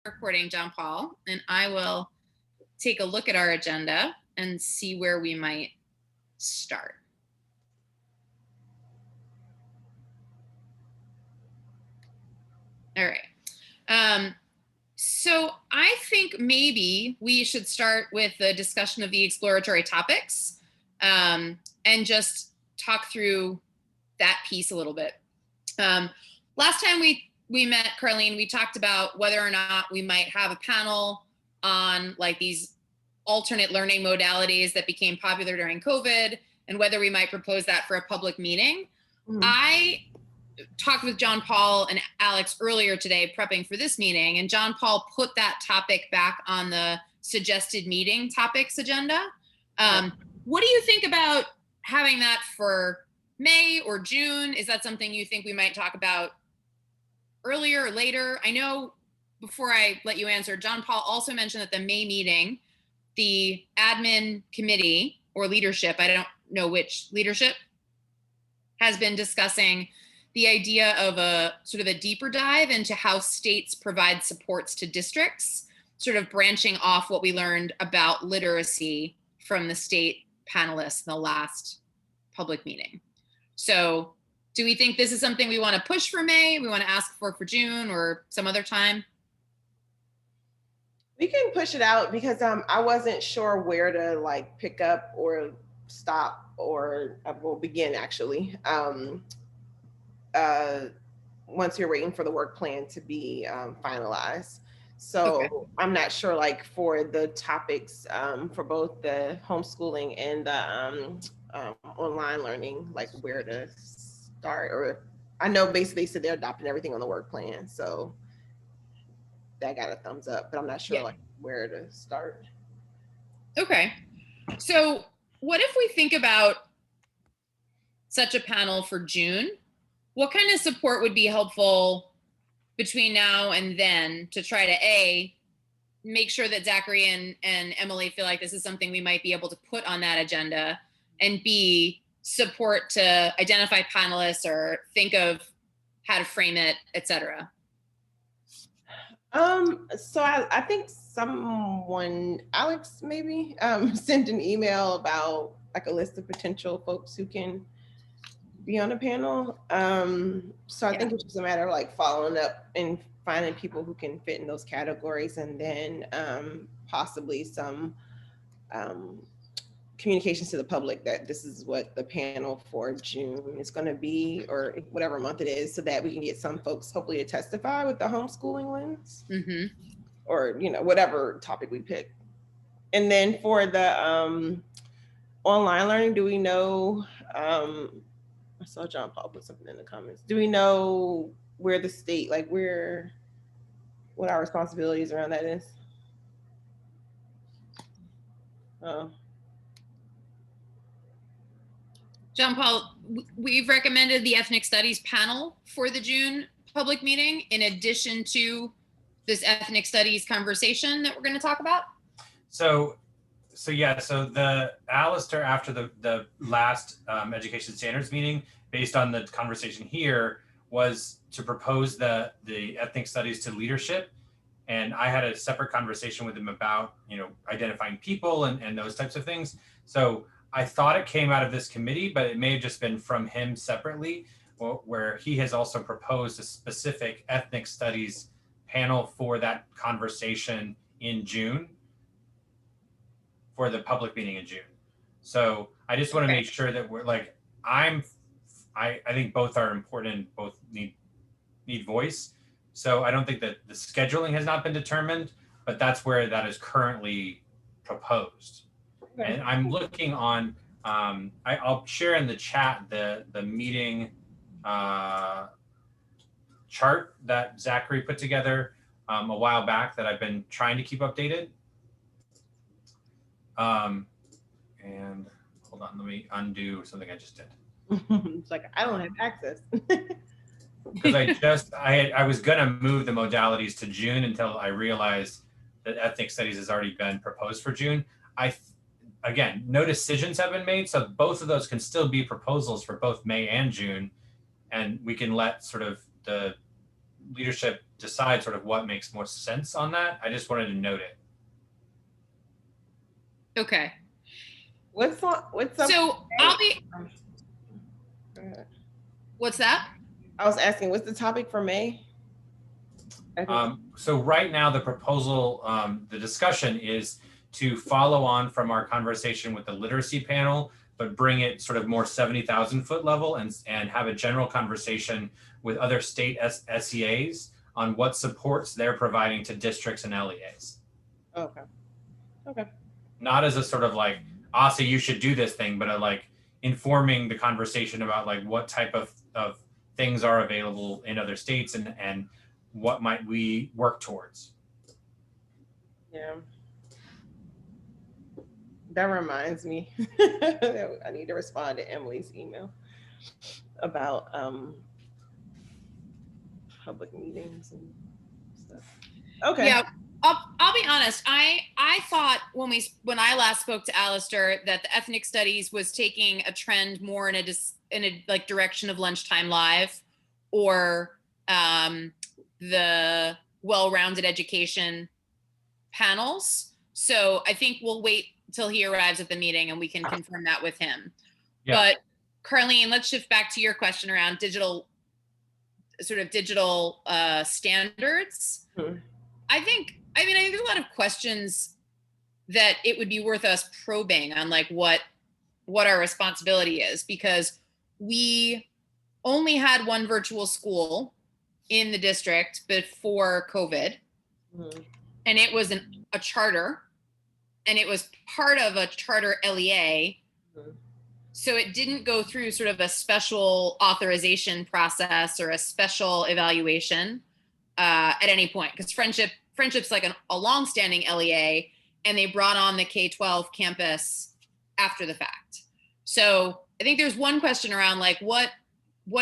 recording, John Paul, and I will take a look at our agenda and see where we might start. All right. So I think maybe we should start with the discussion of the exploratory topics and just talk through that piece a little bit. Last time we met, Carlene, we talked about whether or not we might have a panel on like these alternate learning modalities that became popular during COVID and whether we might propose that for a public meeting. Mm-hmm. I talked with John Paul and Alex earlier today prepping for this meeting, and John Paul put that topic back on the suggested meeting topics agenda. What do you think about having that for May or June? Is that something you think we might talk about earlier or later? I know, before I let you answer, John Paul also mentioned that the May meeting, the admin committee or leadership, I don't know which leadership, has been discussing the idea of a sort of a deeper dive into how states provide supports to districts, sort of branching off what we learned about literacy from the state panelists in the last public meeting. So do we think this is something we want to push for May? We want to ask for June or some other time? We can push it out because I wasn't sure where to like pick up or stop or we'll begin actually. Once you're waiting for the work plan to be finalized. So okay. I'm not sure like for the topics for both the homeschooling and the online learning, like where to start, or I know basically they said they're adopting everything on the work plan. So that got a thumbs up, but I'm not sure like where to start. Okay. So what if we think about such a panel for June? What kind of support would be helpful between now and then to try to A, make sure that Zachary and Emily feel like this is something we might be able to put on that agenda, and B, support to identify panelists or think of how to frame it, et cetera? So I think someone, Alex maybe, sent an email about like a list of potential folks who can be on a panel. So I think it's just a matter of like following up and finding people who can fit in those categories, and then possibly some communications to the public that this is what the panel for June is going to be, or whatever month it is, so that we can get some folks hopefully to testify with the homeschooling lens, or whatever topic we pick. And then for the online learning, do we know, I saw John Paul put something in the comments, do we know where the state, like what our responsibilities around that is? John Paul, we've recommended the ethnic studies panel for the June public meeting in addition to this ethnic studies conversation that we're going to talk about. So the Alistair, after the last education standards meeting, based on the conversation here, was to propose the ethnic studies to leadership. And I had a separate conversation with him about, identifying people and those types of things. So I thought it came out of this committee, but it may have just been from him separately, where he has also proposed a specific ethnic studies panel for that conversation in June, for the public meeting in June. So I just want to make sure that we're like, I think both are important and both need voice. So I don't think that the scheduling has not been determined, but that's where that is currently proposed. And I'm looking on, I'll share in the chat the meeting chart that Zachary put together a while back that I've been trying to keep updated. And hold on, let me undo something I just did. It's like, I don't have access. Because I was gonna move the modalities to June until I realized that ethnic studies has already been proposed for June. Again, no decisions have been made, so both of those can still be proposals for both May and June, and we can let sort of the leadership decide sort of what makes most sense on that. I just wanted to note it. Okay. What's up? So what's that? I was asking, what's the topic for May? So right now the proposal, the discussion is to follow on from our conversation with the literacy panel, but bring it sort of more 70,000 foot level and have a general conversation with other state SEAs on what supports they're providing to districts and LEAs. Okay. Okay. Not as a sort of like, Asa, you should do this thing, but like informing the conversation about like what type of things are available in other states and what might we work towards. Yeah. That reminds me, I need to respond to Emily's email about public meetings and stuff. Okay. Yeah, I'll be honest. I thought when I last spoke to Alistair that the ethnic studies was taking a trend more in a like direction of lunchtime live, or the well-rounded education panels. So I think we'll wait till he arrives at the meeting and we can confirm that with him. Yeah. But Carlene, let's shift back to your question around digital standards. Mm-hmm. I think there's a lot of questions that it would be worth us probing on, like what our responsibility is, because we only had one virtual school in the district before COVID. Mm-hmm. And it was a charter, and it was part of a charter LEA. Mm-hmm. So it didn't go through sort of a special authorization process or a special evaluation at any point, because Friendship's like a longstanding LEA, and they brought on the K-12 campus after the fact. So I think there's one question around like what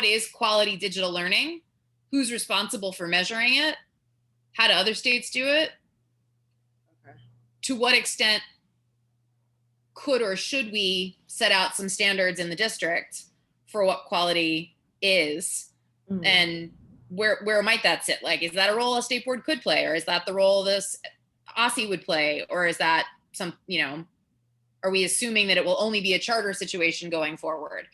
is quality digital learning? Who's responsible for measuring it? How do other states do it? Okay. To what extent could or should we set out some standards in the district for what quality is? Mm-hmm. And where might that sit? Like, is that a role a state board could play, or is that the role this OSSE would play, or is that are we assuming that it will only be a charter situation going forward?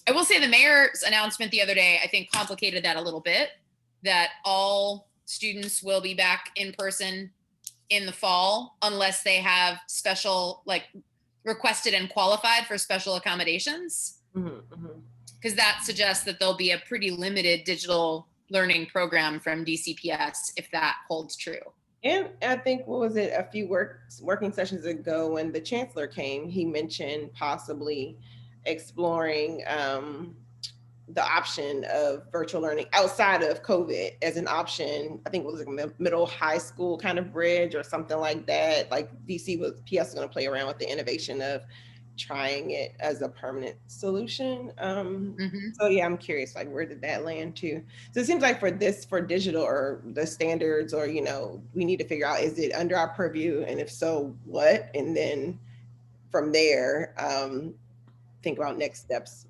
I will say the mayor's announcement the other day, I think, complicated that a little bit, that all students will be back in person in the fall unless they have special, like, requested and qualified for special accommodations. Because that suggests that there'll be a pretty limited digital learning program from DCPS if that holds true. And I think, what was it, a few working sessions ago when the chancellor came, he mentioned possibly exploring the option of virtual learning outside of COVID as an option. I think it was like a middle high school kind of bridge or something like that. Like PS was going to play around with the innovation of trying it as a permanent solution. So yeah, I'm curious, like, where did that land to? So it seems like for digital or the standards, or, we need to figure out, is it under our purview? And if so, what? And then from there, think about next steps.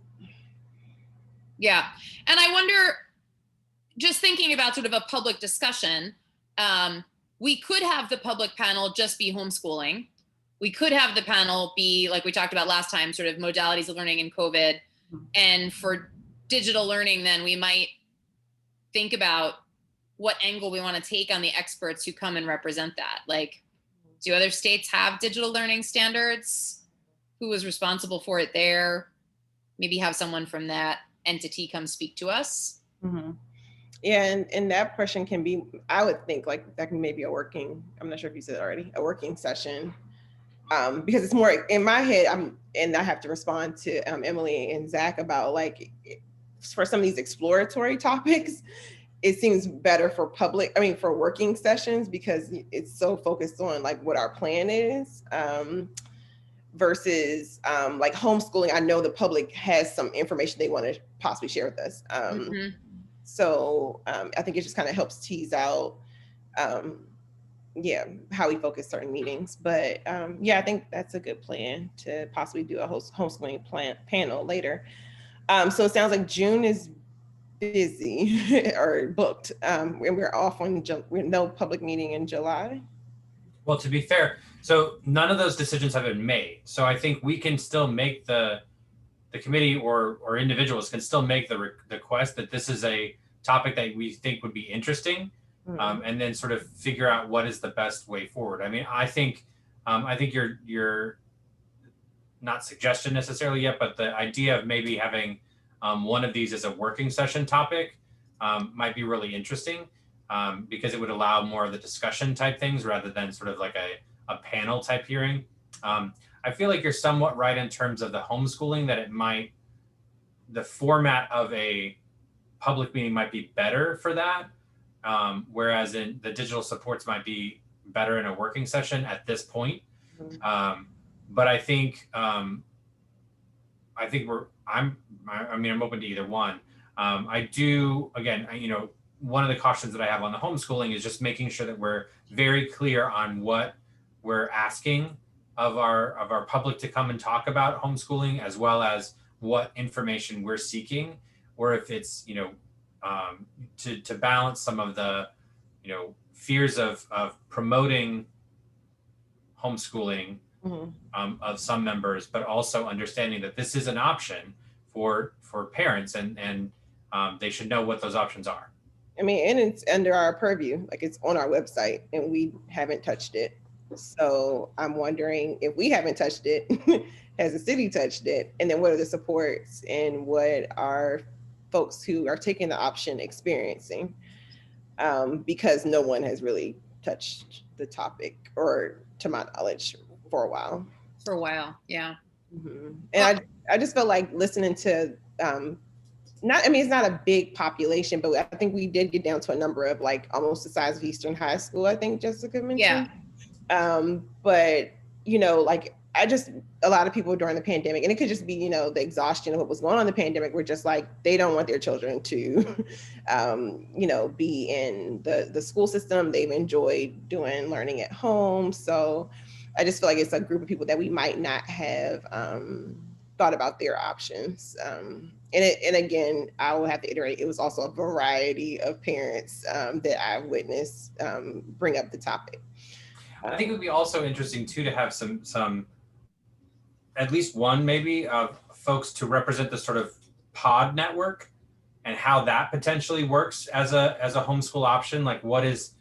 Yeah. And I wonder, just thinking about sort of a public discussion, we could have the public panel just be homeschooling. We could have the panel be, like we talked about last time, sort of modalities of learning in COVID. And for digital learning, then we might think about what angle we want to take on the experts who come and represent that. Like, do other states have digital learning standards? Who was responsible for it there? Maybe have someone from that entity come speak to us. Mm-hmm. Yeah, and that question can be, I would think, like, that can maybe I'm not sure if you said it already, a working session. Because it's more in my head, and I have to respond to Emily and Zach about, like, for some of these exploratory topics, it seems better for for working sessions, because it's so focused on, like, what our plan is, versus like homeschooling. I know the public has some information they want to possibly share with us. So I think it just kind of helps tease out how we focus certain meetings. But I think that's a good plan, to possibly do a homeschooling panel later. So it sounds like June is busy or booked, and we're off on no public meeting in July. Well, to be fair, so none of those decisions have been made. So I think we can still make the committee or individuals can still make the request that this is a topic that we think would be interesting, and then sort of figure out what is the best way forward. I mean, I think your not suggestion necessarily yet, but the idea of maybe having one of these as a working session topic might be really interesting, because it would allow more of the discussion type things rather than sort of like a panel type hearing. I feel like you're somewhat right in terms of the homeschooling, that the format of a public meeting might be better for that, whereas in the digital supports might be better in a working session at this point. But I think I'm open to either one. I do, again, one of the cautions that I have on the homeschooling is just making sure that we're very clear on what we're asking of our public to come and talk about homeschooling, as well as what information we're seeking, or if it's, to balance some of the, fears of promoting homeschooling of some members, but also understanding that this is an option for parents, and they should know what those options are. I mean, and it's under our purview, like it's on our website and we haven't touched it. So I'm wondering if we haven't touched it, has the city touched it? And then what are the supports and what are folks who are taking the option experiencing? Because no one has really touched the topic, or to my knowledge, for a while. Yeah. And I just felt like listening to, it's not a big population, but I think we did get down to a number of like almost the size of Eastern High School, I think Jessica mentioned. Yeah. But, like a lot of people during the pandemic, and it could just be, the exhaustion of what was going on in the pandemic, were just like, they don't want their children to, be in the school system. They've enjoyed doing learning at home. So I just feel like it's a group of people that we might not have thought about their options. And again, I will have to iterate, it was also a variety of parents that I've witnessed bring up the topic. I think it would be also interesting too to have some at least one maybe of folks to represent the sort of pod network and how that potentially works as a homeschool option. Like what is,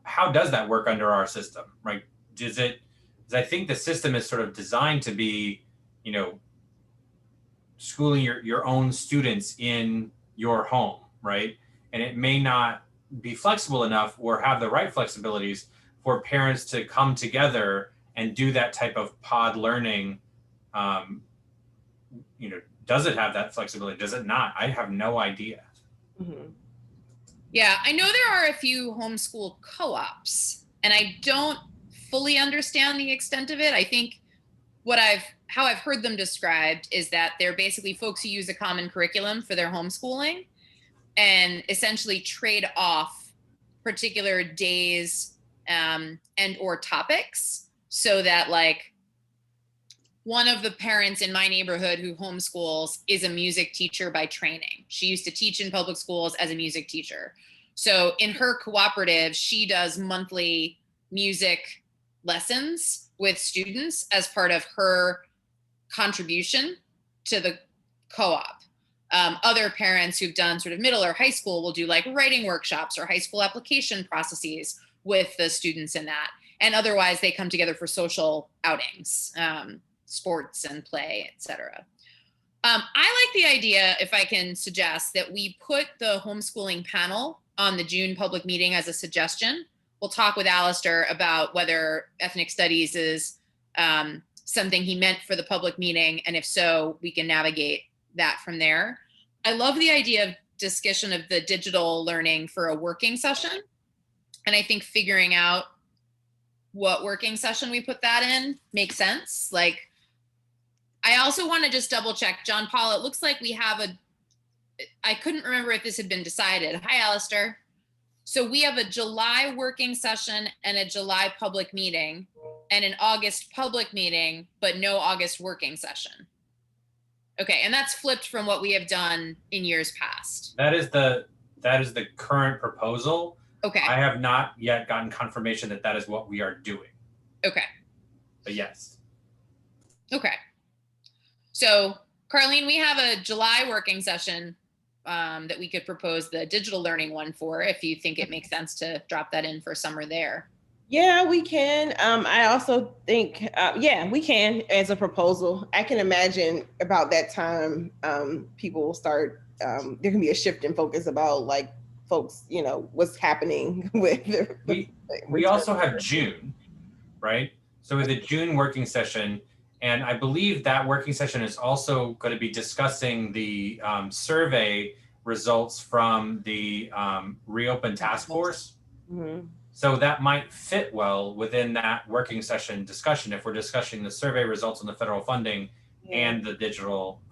how does that work under our system, right? Because I think the system is sort of designed to be, schooling your own students in your home, right? And it may not be flexible enough or have the right flexibilities for parents to come together and do that type of pod learning. Does it have that flexibility? Does it not? I have no idea. Yeah, I know there are a few homeschool co-ops, and I don't fully understand the extent of it. I think how I've heard them described is that they're basically folks who use a common curriculum for their homeschooling and essentially trade off particular days and or topics, so that like one of the parents in my neighborhood who homeschools is a music teacher by training. She used to teach in public schools as a music teacher. So in her cooperative, she does monthly music lessons with students as part of her contribution to the co-op. Other parents who've done sort of middle or high school will do like writing workshops or high school application processes with the students in that. And otherwise they come together for social outings, sports and play, etc. I like the idea, if I can suggest, that we put the homeschooling panel on the June public meeting as a suggestion. We'll talk with Alistair about whether ethnic studies is something he meant for the public meeting, and if so, we can navigate that from there. I love the idea of discussion of the digital learning for a working session. And I think figuring out what working session we put that in makes sense. Like, I also want to just double check, John Paul, it looks like we have I couldn't remember if this had been decided. Hi, Alistair. So we have a July working session and a July public meeting and an August public meeting, but no August working session. Okay, and that's flipped from what we have done in years past. That is the current proposal. Okay. I have not yet gotten confirmation that that is what we are doing. Okay. But yes. Okay. So, Carlene, we have a July working session that we could propose the digital learning one for, if you think it makes sense to drop that in for summer there. Yeah, we can. I also think, yeah, we can as a proposal. I can imagine about that time, people will start, there can be a shift in focus about like folks, you know, what's happening with we also have June, right? So with the June working session, and I believe that working session is also going to be discussing the survey results from the Reopen Task Force. Mm-hmm. So that might fit well within that working session discussion if we're discussing the survey results on the federal funding and the digital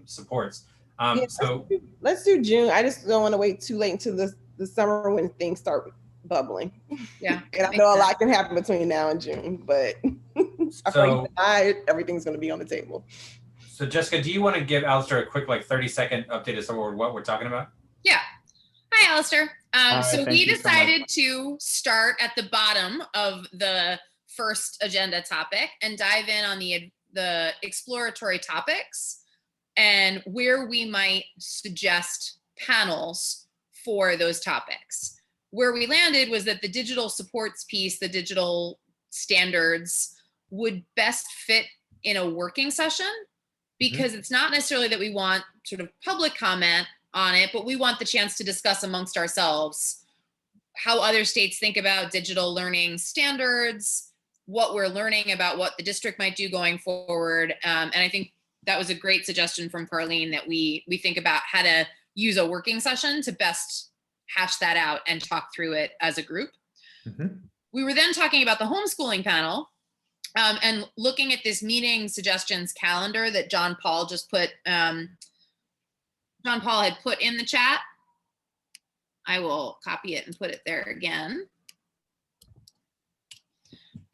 supports. Yeah, so let's do June. I just don't want to wait too late into the summer when things start bubbling. Yeah. And I know a lot can happen between now and June, but everything's going to be on the table. So Jessica, do you want to give Alistair a quick 30-second update as to what we're talking about? Yeah. Hi, Alistair. So we decided so to start at the bottom of the first agenda topic and dive in on the exploratory topics and where we might suggest panels for those topics. Where we landed was that the digital supports piece, the digital standards, would best fit in a working session because it's not necessarily that we want sort of public comment on it, but we want the chance to discuss amongst ourselves how other states think about digital learning standards, what we're learning about what the district might do going forward. And I think that was a great suggestion from Carlene that we think about how to use a working session to best hash that out and talk through it as a group. We were then talking about the homeschooling panel and looking at this meeting suggestions calendar that John Paul just put, John Paul had put in the chat. I will copy it and put it there again.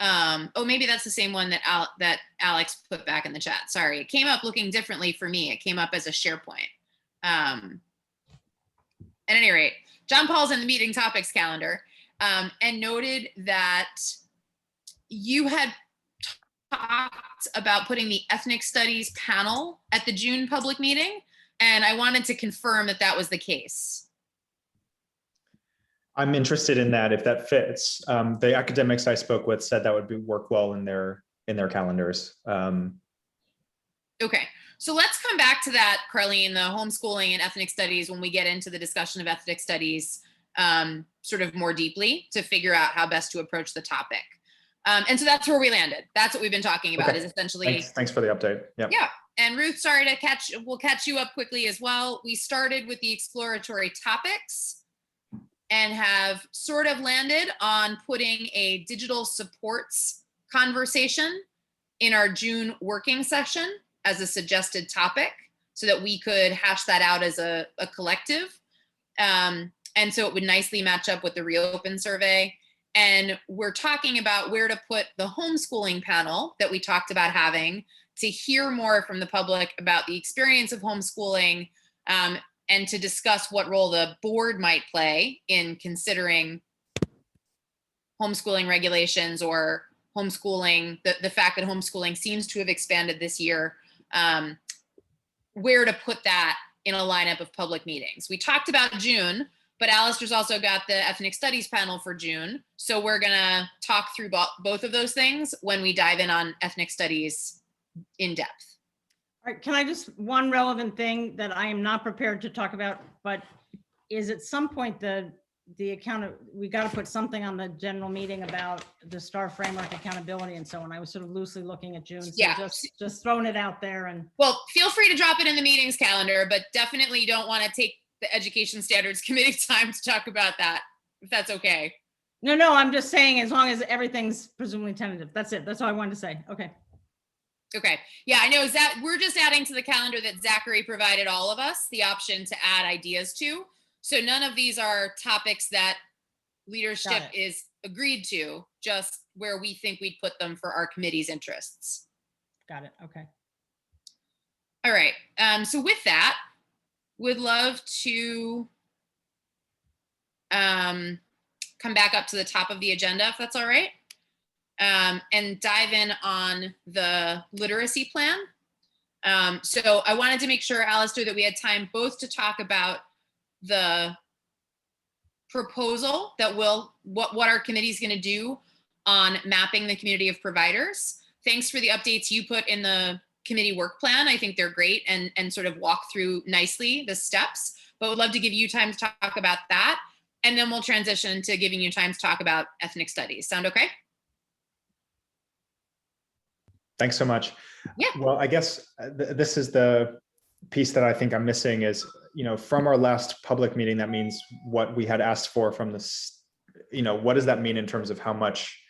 Oh, maybe that's the same one that Alex put back in the chat. Sorry, it came up looking differently for me. It came up as a SharePoint. At any rate, John Paul's in the meeting topics calendar and noted that you had talked about putting the ethnic studies panel at the June public meeting. And I wanted to confirm that that was the case. I'm interested in that if that fits. The academics I spoke with said that would work well in their calendars. Okay, so let's come back to that, Carlene, the homeschooling and ethnic studies when we get into the discussion of ethnic studies sort of more deeply to figure out how best to approach the topic. And so that's where we landed. That's what we've been talking about is essentially. Thanks for the update. Yep. Yeah. And Ruth, sorry to we'll catch you up quickly as well. We started with the exploratory topics and have sort of landed on putting a digital supports conversation in our June working session as a suggested topic so that we could hash that out as a collective. And so it would nicely match up with the Reopen survey. And we're talking about where to put the homeschooling panel that we talked about having to hear more from the public about the experience of homeschooling and to discuss what role the board might play in considering homeschooling regulations or homeschooling, the fact that homeschooling seems to have expanded this year, where to put that in a lineup of public meetings. We talked about June, but Alistair's also got the ethnic studies panel for June. So we're gonna talk through both of those things when we dive in on ethnic studies in depth. All right, can I just, one relevant thing that I am not prepared to talk about, but is at some point we got to put something on the general meeting about the STAR framework accountability and so on. I was sort of loosely looking at June. So yeah. Just throwing it out there. And well, feel free to drop it in the meetings calendar, but definitely you don't want to take the Education Standards Committee time to talk about that, if that's okay. No, I'm just saying as long as everything's presumably tentative. That's it. That's all I wanted to say. Okay. Okay. Yeah, I know that we're just adding to the calendar that Zachary provided all of us the option to add ideas to. So none of these are topics that leadership is agreed to, just where we think we'd put them for our committee's interests. Got it. Okay. All right. So with that, would love to come back up to the top of the agenda, if that's all right, and dive in on the literacy plan. So I wanted to make sure, Alistair, that we had time both to talk about the proposal that what our committee is going to do on mapping the community of providers. Thanks for the updates you put in the committee work plan. I think they're great and sort of walk through nicely the steps, but would love to give you time to talk about that. And then we'll transition to giving you time to talk about ethnic studies. Sound okay? Thanks so much. Yeah. Well, I guess this is the piece that I think I'm missing is, from our last public meeting, that means what we had asked for from this, what does that mean in terms of how much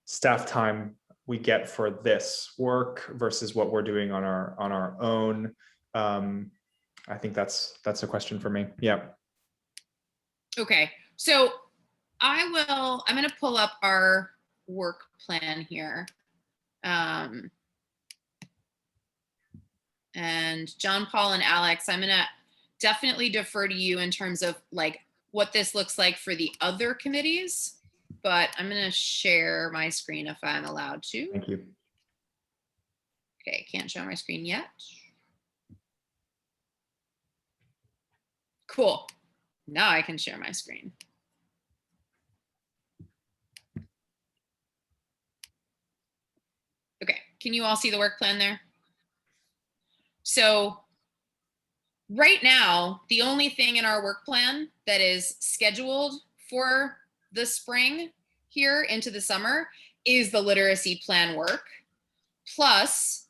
staff time we get for this work versus what we're doing on our own? I think that's a question for me. Yeah. Okay. So I'm going to pull up our work plan here. And John Paul and Alex, I'm going to definitely defer to you in terms of like what this looks like for the other committees, but I'm going to share my screen if I'm allowed to. Thank you. Okay, can't show my screen yet. Cool. Now I can share my screen. Okay, can you all see the work plan there? So right now, the only thing in our work plan that is scheduled for the spring here into the summer is the literacy plan work, plus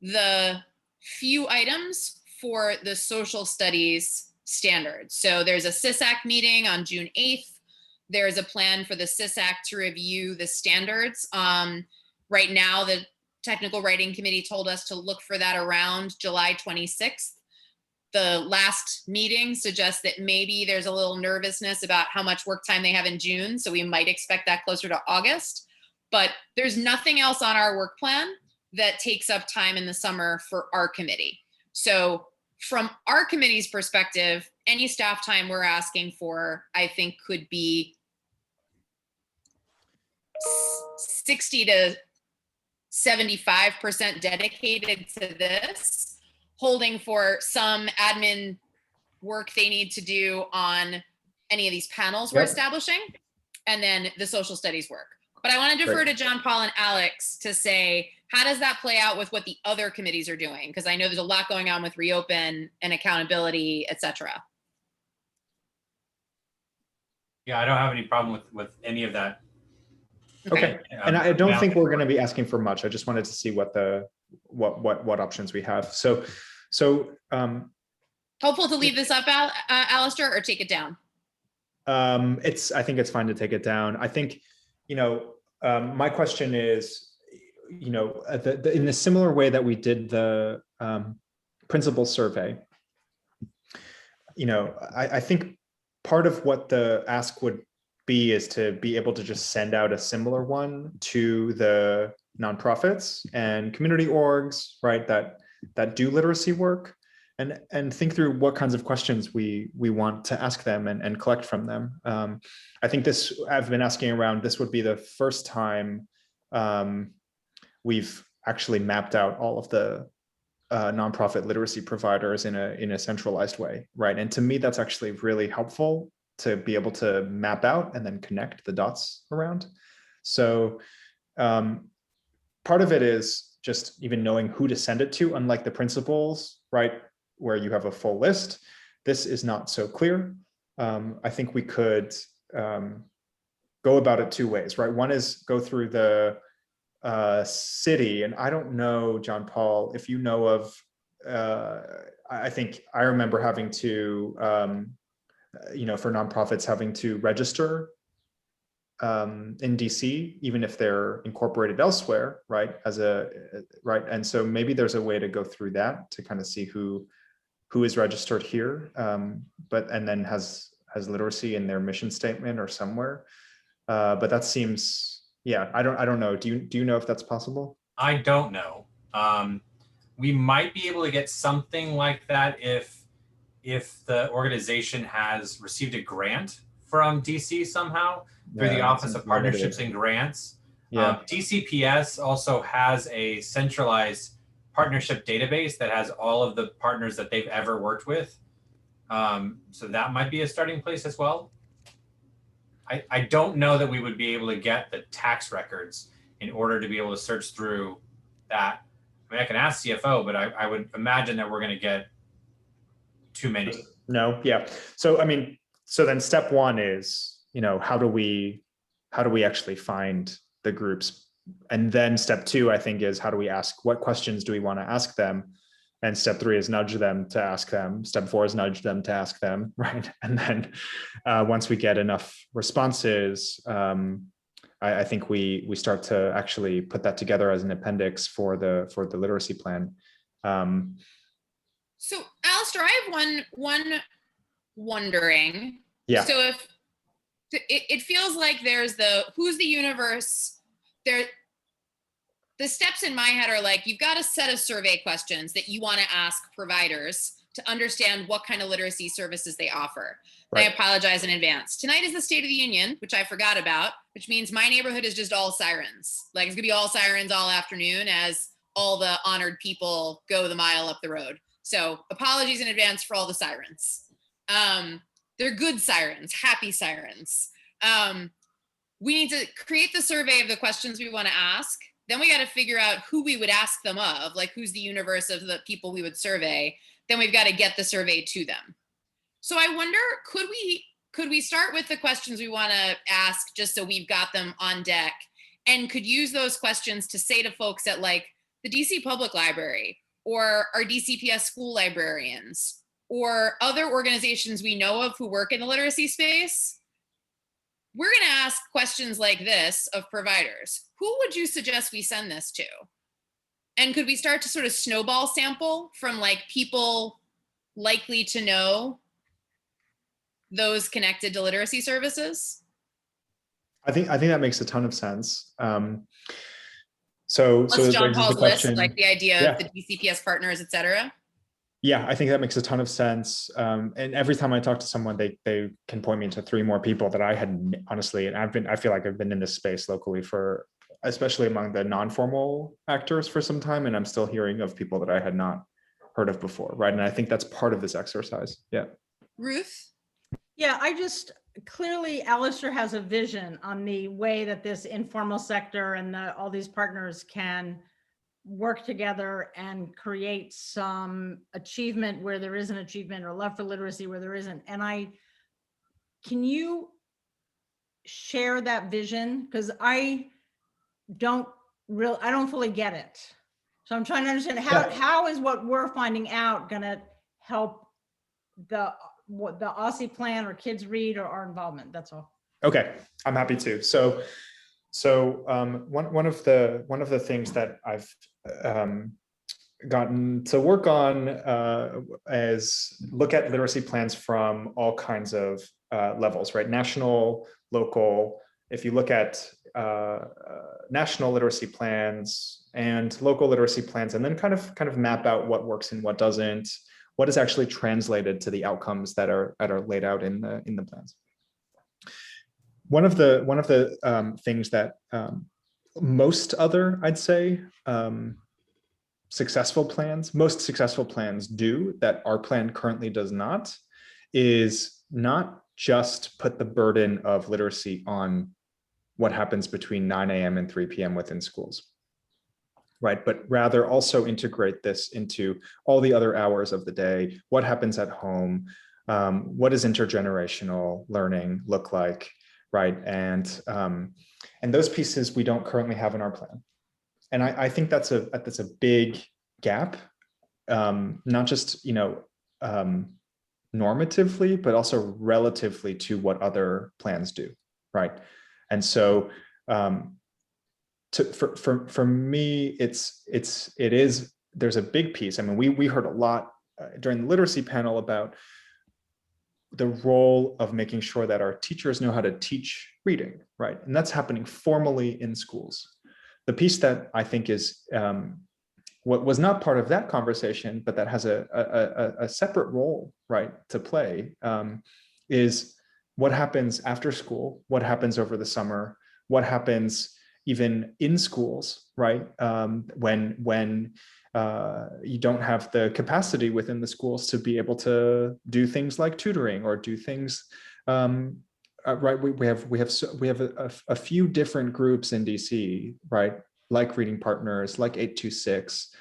the few items for the social studies standards. So there's a SISAC meeting on June 8th. There's a plan for the SISAC to review the standards. Right now, the Technical Writing Committee told us to look for that around July 26th. The last meeting suggests that maybe there's a little nervousness about how much work time they have in June, so we might expect that closer to August. But there's nothing else on our work plan that takes up time in the summer for our committee. So from our committee's perspective, any staff time we're asking for, I think, could be 60 to 75% dedicated to this, holding for some admin work they need to do on any of these panels we're establishing, and then the social studies work. But I want to defer to John Paul and Alex to say, how does that play out with what the other committees are doing? Because I know there's a lot going on with reopen and accountability, et cetera. Yeah, I don't have any problem with any of that. Okay. And I don't think we're going to be asking for much. I just wanted to see what options we have. So helpful to leave this up, Alistair, or take it down? I think it's fine to take it down. I think, my question is, in the similar way that we did the principal survey, I think part of what the ask would be is to be able to just send out a similar one to the nonprofits and community orgs, right, that do literacy work, and think through what kinds of questions we want to ask them and collect from them. I think I've been asking around, this would be the first time we've actually mapped out all of the nonprofit literacy providers in a centralized way, right? And to me, that's actually really helpful to be able to map out and then connect the dots around. So part of it is just even knowing who to send it to, unlike the principals, right, where you have a full list. This is not so clear. I think we could go about it two ways, right? One is go through the city, and I don't know, John Paul, if you know of, I think I remember having to, for nonprofits having to register in DC, even if they're incorporated elsewhere, right? And so maybe there's a way to go through that to kind of see who is registered here, and then has literacy in their mission statement or somewhere. But that seems, I don't know. Do you know if that's possible? I don't know. We might be able to get something like that if the organization has received a grant from DC somehow through the Office of Partnerships and Grants. Yeah. DCPS also has a centralized partnership database that has all of the partners that they've ever worked with. So that might be a starting place as well. I don't know that we would be able to get the tax records in order to be able to search through that. I mean, I can ask CFO, but I would imagine that we're going to get too many. No, yeah. So, I mean, so then step one is, how do we actually find the groups? And then step two, I think, is how do we ask, what questions do we want to ask them? And step three is nudge them to ask them. Step four is nudge them to ask them, right? And then once we get enough responses, I think we start to actually put that together as an appendix for the literacy plan. So, Alistair, I have one wondering. Yeah. So if it feels like there's who's the universe there. The steps in my head are like, you've got a set of survey questions that you want to ask providers to understand what kind of literacy services they offer. Right. I apologize in advance. Tonight is the State of the Union, which I forgot about, which means my neighborhood is just all sirens. Like, it's gonna be all sirens all afternoon as all the honored people go the mile up the road. So apologies in advance for all the sirens. They're good sirens, happy sirens. We need to create the survey of the questions we want to ask. Then we got to figure out who we would ask them of, like who's the universe of the people we would survey. Then we've got to get the survey to them. So I wonder, could we start with the questions we want to ask just so we've got them on deck, and could use those questions to say to folks at like the DC Public Library or our DCPS school librarians or other organizations we know of who work in the literacy space, we're going to ask questions like this of providers. Who would you suggest we send this to? And could we start to sort of snowball sample from like people likely to know those connected to literacy services? I think that makes a ton of sense. So John Paul's list, like the idea of the DCPS partners, et cetera. Yeah, I think that makes a ton of sense. And every time I talk to someone, they can point me to 3 more people that I had honestly, and I feel like I've been in this space locally for, especially among the non-formal actors for some time, and I'm still hearing of people that I had not heard of before, right? And I think that's part of this exercise. Yeah. Ruth? Yeah, clearly Alistair has a vision on the way that this informal sector and all these partners can work together and create some achievement where there is an achievement, or love for literacy where there isn't. And can you share that vision? Because I don't fully get it. So I'm trying to understand how is what we're finding out going to help the Aussie plan or Kids Read or our involvement. That's all. Okay, I'm happy to. So one of the things that I've gotten to work on is look at literacy plans from all kinds of levels, right? National, local. If you look at national literacy plans and local literacy plans, and then kind of map out what works and what doesn't, what is actually translated to the outcomes that are laid out in the plans. One of the things that most other, I'd say, most successful plans do that our plan currently does not, is not just put the burden of literacy on what happens between 9 a.m. and 3 p.m. within schools, right? But rather also integrate this into all the other hours of the day. What happens at home? What does intergenerational learning look like, right? And those pieces we don't currently have in our plan. And I think that's a big gap, not just normatively, but also relatively to what other plans do, right? And so for me, there's a big piece. I mean, we heard a lot during the literacy panel about the role of making sure that our teachers know how to teach reading, right? And that's happening formally in schools. The piece that I think is What was not part of that conversation, but that has a separate role, right, to play, is what happens after school, what happens over the summer, what happens even in schools, right? When you don't have the capacity within the schools to be able to do things like tutoring or do things, right? We have a few different groups in DC, right? Like Reading Partners, like 826,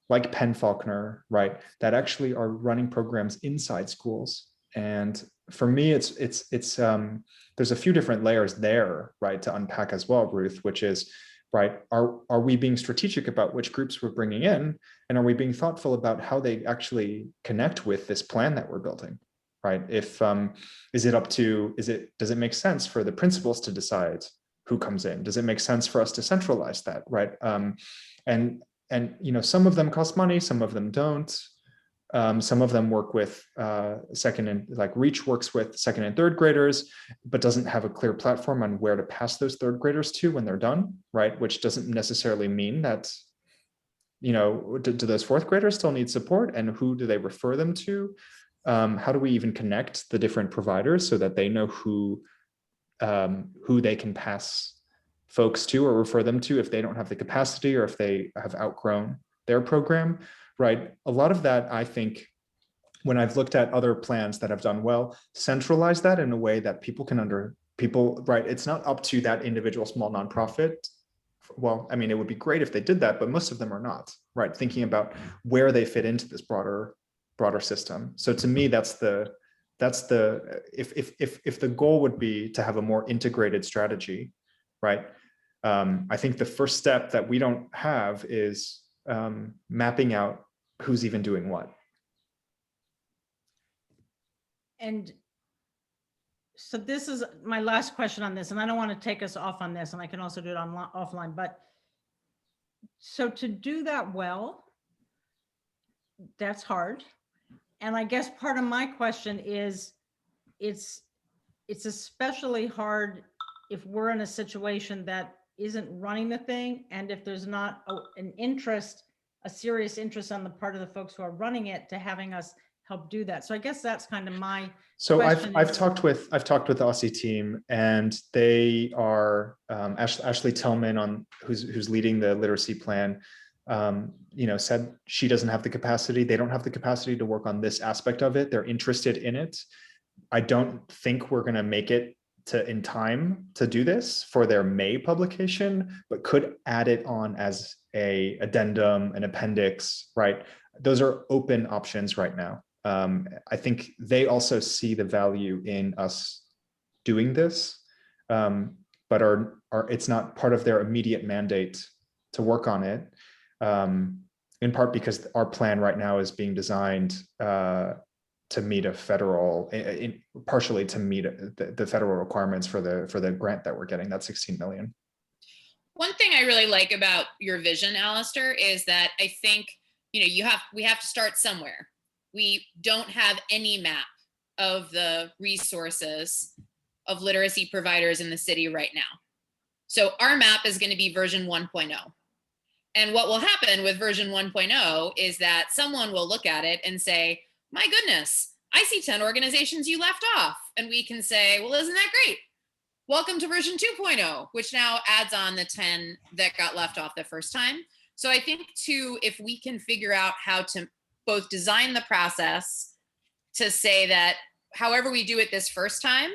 like Penn Faulkner, right? That actually are running programs inside schools. And for me, it's there's a few different layers there, right, to unpack as well, Ruth, which is, right, are we being strategic about which groups we're bringing in, and are we being thoughtful about how they actually connect with this plan that we're building, right? If does it make sense for the principals to decide who comes in? Does it make sense for us to centralize that, right? And you know, some of them cost money, some of them don't. Some of them work with like Reach works with second and third graders, but doesn't have a clear platform on where to pass those third graders to when they're done, right? Which doesn't necessarily mean that, you know, do those fourth graders still need support, and who do they refer them to? How do we even connect the different providers so that they know who they can pass folks to or refer them to if they don't have the capacity or if they have outgrown their program, right? A lot of that, I think, when I've looked at other plans that have done well, centralize that in a way that people can right? It's not up to that individual small nonprofit. Well, I mean, it would be great if they did that, but most of them are not, right? Thinking about where they fit into this broader system. So to me, if the goal would be to have a more integrated strategy, right? I think the first step that we don't have is mapping out who's even doing what. And so this is my last question on this, and I don't want to take us off on this, and I can also do it offline, but so to do that well, that's hard. And I guess part of my question is, it's especially hard if we're in a situation that isn't running the thing, and if there's not a serious interest on the part of the folks who are running it to having us help do that. So I guess that's kind of my So I've talked with the Aussie team, and they are Ashley Tillman who's leading the literacy plan. You know, said she doesn't have the capacity. They don't have the capacity to work on this aspect of it. They're interested in it. I don't think we're going to make it in time to do this for their May publication, but could add it on as a addendum, an appendix, right? Those are open options right now. I think they also see the value in us doing this, but it's not part of their immediate mandate to work on it, in part because our plan right now is being designed to meet partially to meet the federal requirements for the grant that we're getting, that 16 million. One thing I really like about your vision, Alistair, is that I think, you know, we have to start somewhere. We don't have any map of the resources of literacy providers in the city right now. So our map is going to be version 1.0. And what will happen with version 1.0 is that someone will look at it and say, my goodness, I see 10 organizations you left off. And we can say, well, isn't that great? Welcome to version 2.0, which now adds on the 10 that got left off the first time. So I think too, if we can figure out how to both design the process to say that however we do it this first time,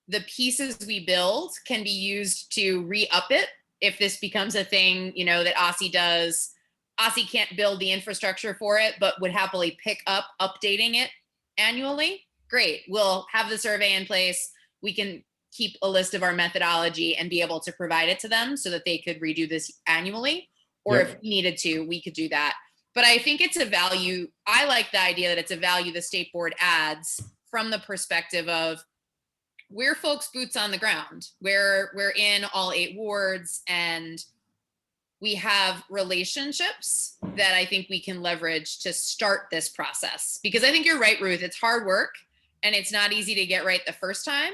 the pieces we build can be used to re-up it. If this becomes a thing, you know, that Aussie does, Aussie can't build the infrastructure for it, but would happily pick up updating it annually. Great, we'll have the survey in place. We can keep a list of our methodology and be able to provide it to them so that they could redo this annually. Or if we needed to, we could do that. But I think it's a value. I like the idea that it's a value the state board adds from the perspective of we're folks boots on the ground. We're in all 8 wards, and we have relationships that I think we can leverage to start this process. Because I think you're right, Ruth, it's hard work and it's not easy to get right the first time,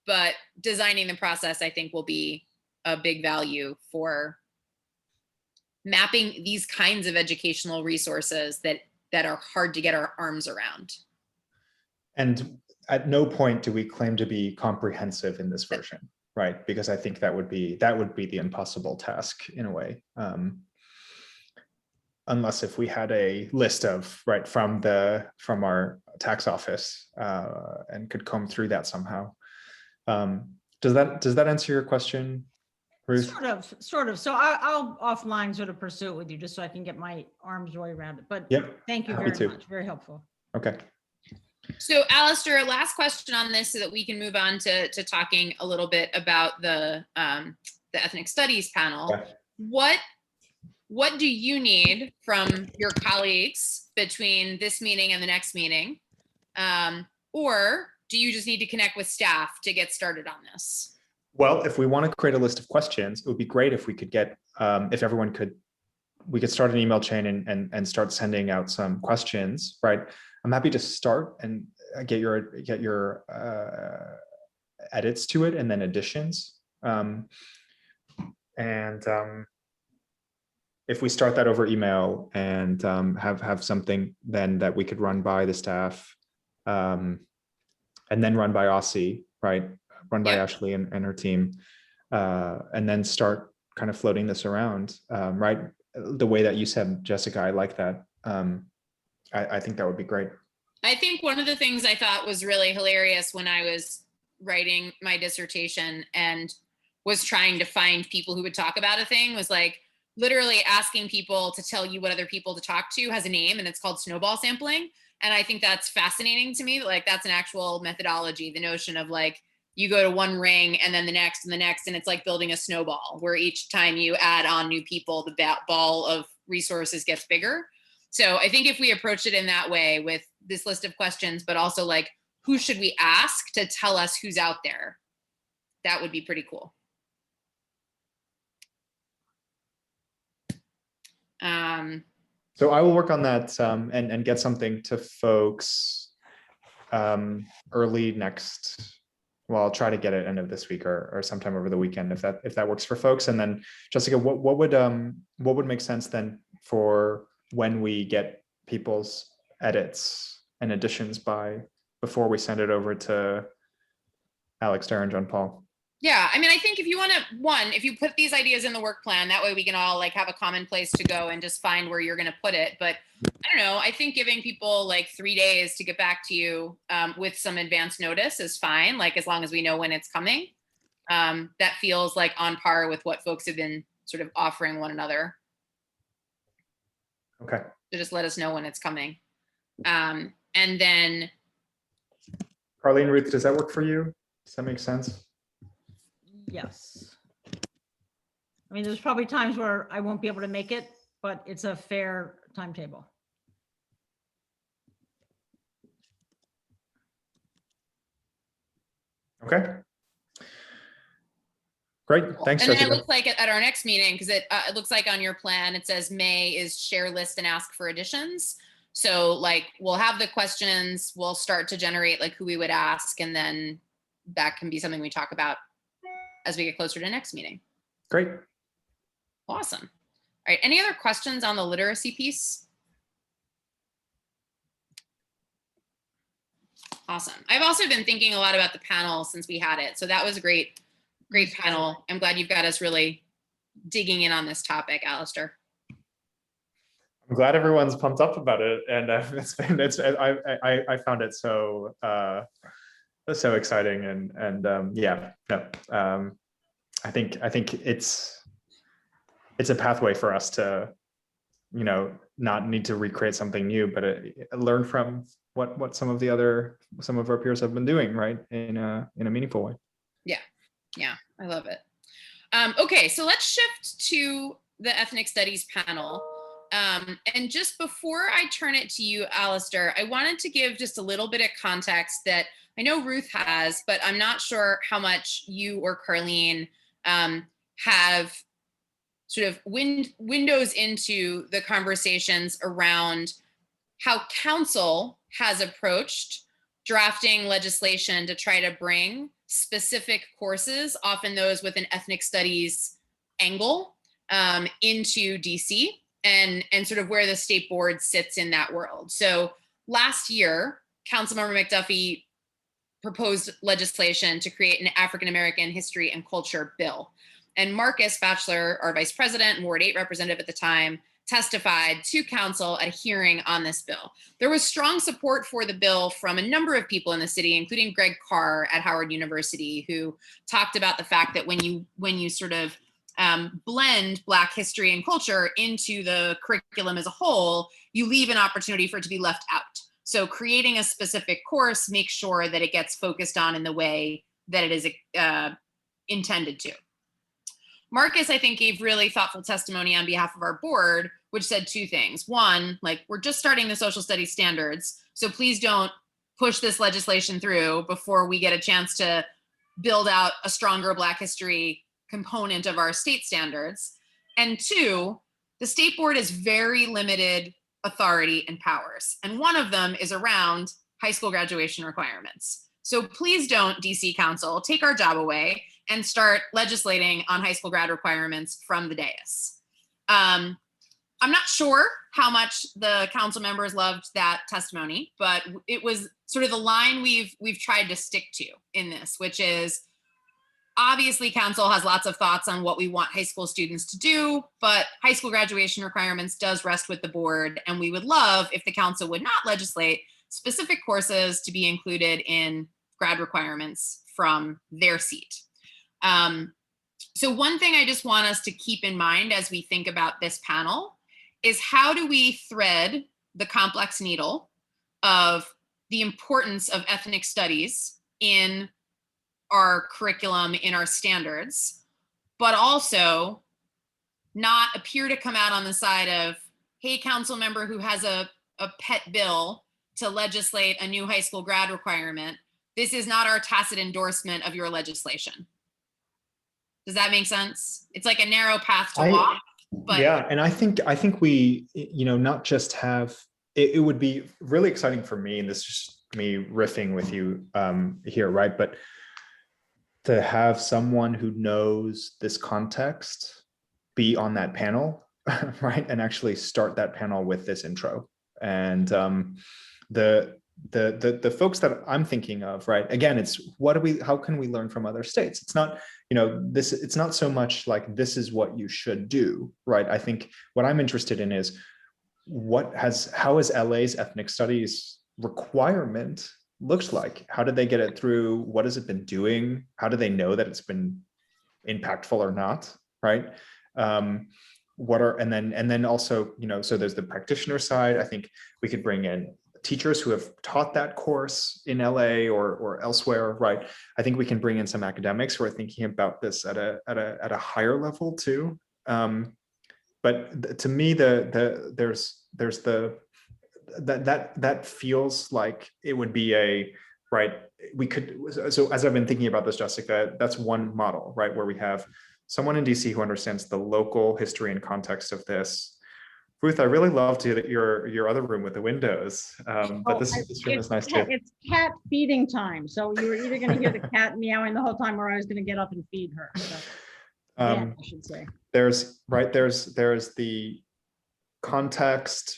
but designing the process, I think, will be a big value for mapping these kinds of educational resources that are hard to get our arms around. And at no point do we claim to be comprehensive in this version, right? Because I think that would be the impossible task in a way. Unless if we had a list of, right, from our tax office and could comb through that somehow. Does that answer your question, Ruth? Sort of. So I'll offline sort of pursue it with you just so I can get my arms way around it. But Yep. Thank you Happy very to. much. Very helpful. Okay. So Alistair, last question on this so that we can move on to talking a little bit about the ethnic studies panel. Yeah. What do you need from your colleagues between this meeting and the next meeting? Or do you just need to connect with staff to get started on this? Well, if we want to create a list of questions, it would be great if we could get, if everyone could, we could start an email chain and start sending out some questions, right? I'm happy to start and get your edits to it and then additions. If we start that over email and have something then that we could run by the staff and then run by Aussie, right? Run by Ashley and her team, and then start kind of floating this around, right? The way that you said, Jessica, I like that. I think that would be great. I think one of the things I thought was really hilarious when I was writing my dissertation and was trying to find people who would talk about a thing was like literally asking people to tell you what other people to talk to has a name, and it's called snowball sampling. And I think that's fascinating to me. Like that's an actual methodology, the notion of like, you go to one ring and then the next and the next, and it's like building a snowball where each time you add on new people, the ball of resources gets bigger. So I think if we approach it in that way with this list of questions, but also like, who should we ask to tell us who's out there? That would be pretty cool. So I will work on that and get something to folks early next. Well, I'll try to get it end of this week or sometime over the weekend if that works for folks. And then Jessica, what would make sense then for when we get people's edits and additions before we send it over to Alex, Darren, John Paul? Yeah, I mean, I think if you want to, if you put these ideas in the work plan, that way we can all like have a common place to go and just find where you're going to put it. But I don't know, I think giving people like 3 days to get back to you with some advance notice is fine. Like as long as we know when it's coming, that feels like on par with what folks have been sort of offering one another. Okay. To just let us know when it's coming. And then. Carlene, Ruth, does that work for you? Does that make sense? Yes. I mean, there's probably times where I won't be able to make it, but it's a fair timetable. Okay. Great. Thanks, and then Jessica. it looks like at our next meeting, because it looks like on your plan, it says May is share list and ask for additions. So like, we'll have the questions, we'll start to generate like who we would ask, and then that can be something we talk about as we get closer to next meeting. Great. Awesome. All right, any other questions on the literacy piece? Awesome. I've also been thinking a lot about the panel since we had it. So that was a great panel. I'm glad you've got us really digging in on this topic, Alistair. I'm glad everyone's pumped up about it, and I found it so exciting, and yeah, no, I think it's a pathway for us to, not need to recreate something new, but learn from what some of our peers have been doing, right, in a meaningful way. Yeah, I love it. Okay, so let's shift to the ethnic studies panel. And just before I turn it to you, Alistair, I wanted to give just a little bit of context that I know Ruth has, but I'm not sure how much you or Carlene have sort of windows into the conversations around how council has approached drafting legislation to try to bring specific courses, often those with an ethnic studies angle, into DC and sort of where the state board sits in that world. So last year, Councilmember McDuffie proposed legislation to create an African American history and culture bill. And Marcus Batchelor, our vice president and Ward 8 representative at the time, testified to council at a hearing on this bill. There was strong support for the bill from a number of people in the city, including Greg Carr at Howard University, who talked about the fact that when you sort of blend Black history and culture into the curriculum as a whole, you leave an opportunity for it to be left out. So creating a specific course makes sure that it gets focused on in the way that it is intended to. Marcus, I think, gave really thoughtful testimony on behalf of our board, which said two things. One, like, we're just starting the social studies standards, so please don't push this legislation through before we get a chance to build out a stronger Black history component of our state standards. And two, the state board has very limited authority and powers. And one of them is around high school graduation requirements. So please don't, DC Council, take our job away and start legislating on high school grad requirements from the dais. I'm not sure how much the council members loved that testimony, but it was sort of the line we've tried to stick to in this, which is, obviously council has lots of thoughts on what we want high school students to do, but high school graduation requirements does rest with the board, and we would love if the council would not legislate specific courses to be included in grad requirements from their seat. So one thing I just want us to keep in mind as we think about this panel is, how do we thread the complex needle of the importance of ethnic studies in our curriculum, in our standards, but also not appear to come out on the side of, hey, council member who has a pet bill to legislate a new high school grad requirement, this is not our tacit endorsement of your legislation. Does that make sense? It's like a narrow path to walk. But yeah, and I think we, not just have, it would be really exciting for me, and this is just me riffing with you here, right? But to have someone who knows this context be on that panel, right, and actually start that panel with this intro. And the folks that I'm thinking of, right, again, it's how can we learn from other states? It's not, it's not so much like this is what you should do, right? I think what I'm interested in is how is LA's ethnic studies requirement looked like? How did they get it through? What has it been doing? How do they know that it's been impactful or not, right? And then also, so there's the practitioner side. I think we could bring in teachers who have taught that course in LA or elsewhere, right? I think we can bring in some academics who are thinking about this at a higher level too. But to me, there's that feels like it would be so as I've been thinking about this, Jessica, that's one model, right? Where we have someone in DC who understands the local history and context of this. Ruth, I really loved your other room with the windows, but this room is nice too. It's cat feeding time, so you were either going to hear the cat meowing the whole time, or I was going to get up and feed her. So, I should say. There's the context,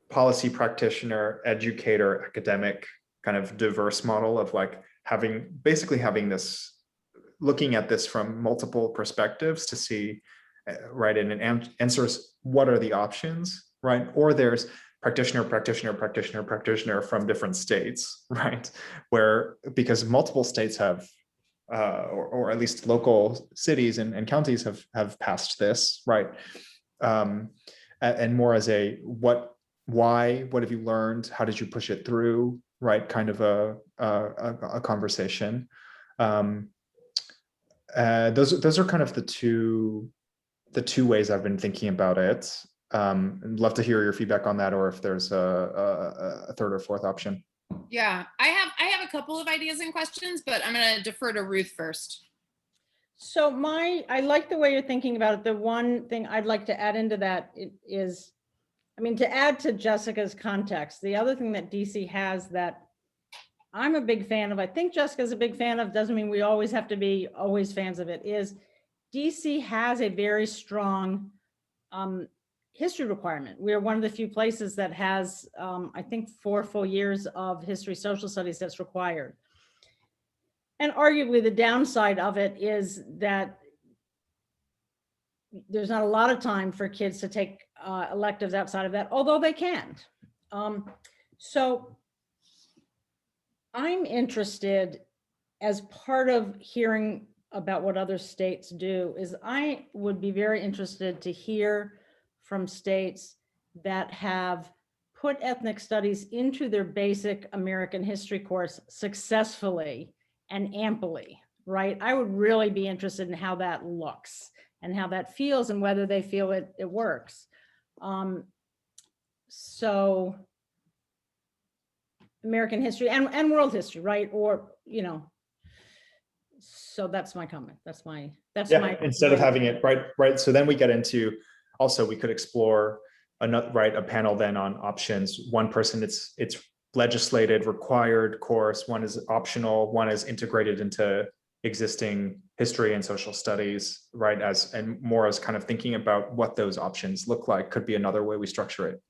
policy practitioner, educator, academic, kind of diverse model of like having this, looking at this from multiple perspectives to see, right, and it answers what are the options, right? Or there's practitioner from different states, right? Because multiple states have, or at least local cities and counties have passed this, right? And more as a why, what have you learned? How did you push it through, right? Kind of a conversation. Those are kind of the two ways I've been thinking about it. I'd love to hear your feedback on that, or if there's a third or fourth option. Yeah, I have a couple of ideas and questions, but I'm going to defer to Ruth first. So I like the way you're thinking about it. The one thing I'd like to add into that is, to add to Jessica's context, the other thing that DC has that I'm a big fan of, I think Jessica's a big fan of, doesn't mean we always have to be always fans of it, is DC has a very strong history requirement. We're one of the few places that has, I think, 4 full years of history social studies that's required. And arguably the downside of it is that there's not a lot of time for kids to take electives outside of that, although they can. So I'm interested, as part of hearing about what other states do, is I would be very interested to hear from states that have put ethnic studies into their basic American history course successfully and amply, right? I would really be interested in how that looks and how that feels and whether they feel it works. So American history and world history, right? Or, you know, so that's my comment. That's my instead of having it right. So then we get into, also we could explore a panel then on options. One person, it's legislated required course, one is optional, one is integrated into existing history and social studies, right? And more as kind of thinking about what those options look like could be another way we structure it.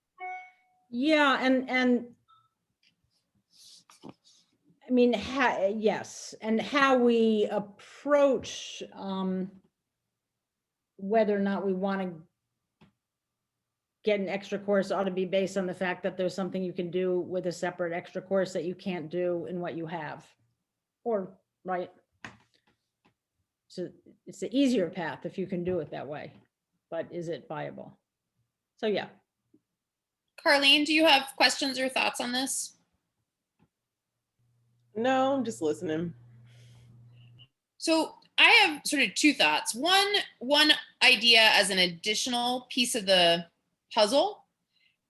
Yeah, and I mean, yes, and how we approach whether or not we want to get an extra course ought to be based on the fact that there's something you can do with a separate extra course that you can't do in what you have, or right. So it's the easier path if you can do it that way, but is it viable? So yeah. Carlene, do you have questions or thoughts on this? No, I'm just listening. So I have sort of 2 thoughts. One idea as an additional piece of the puzzle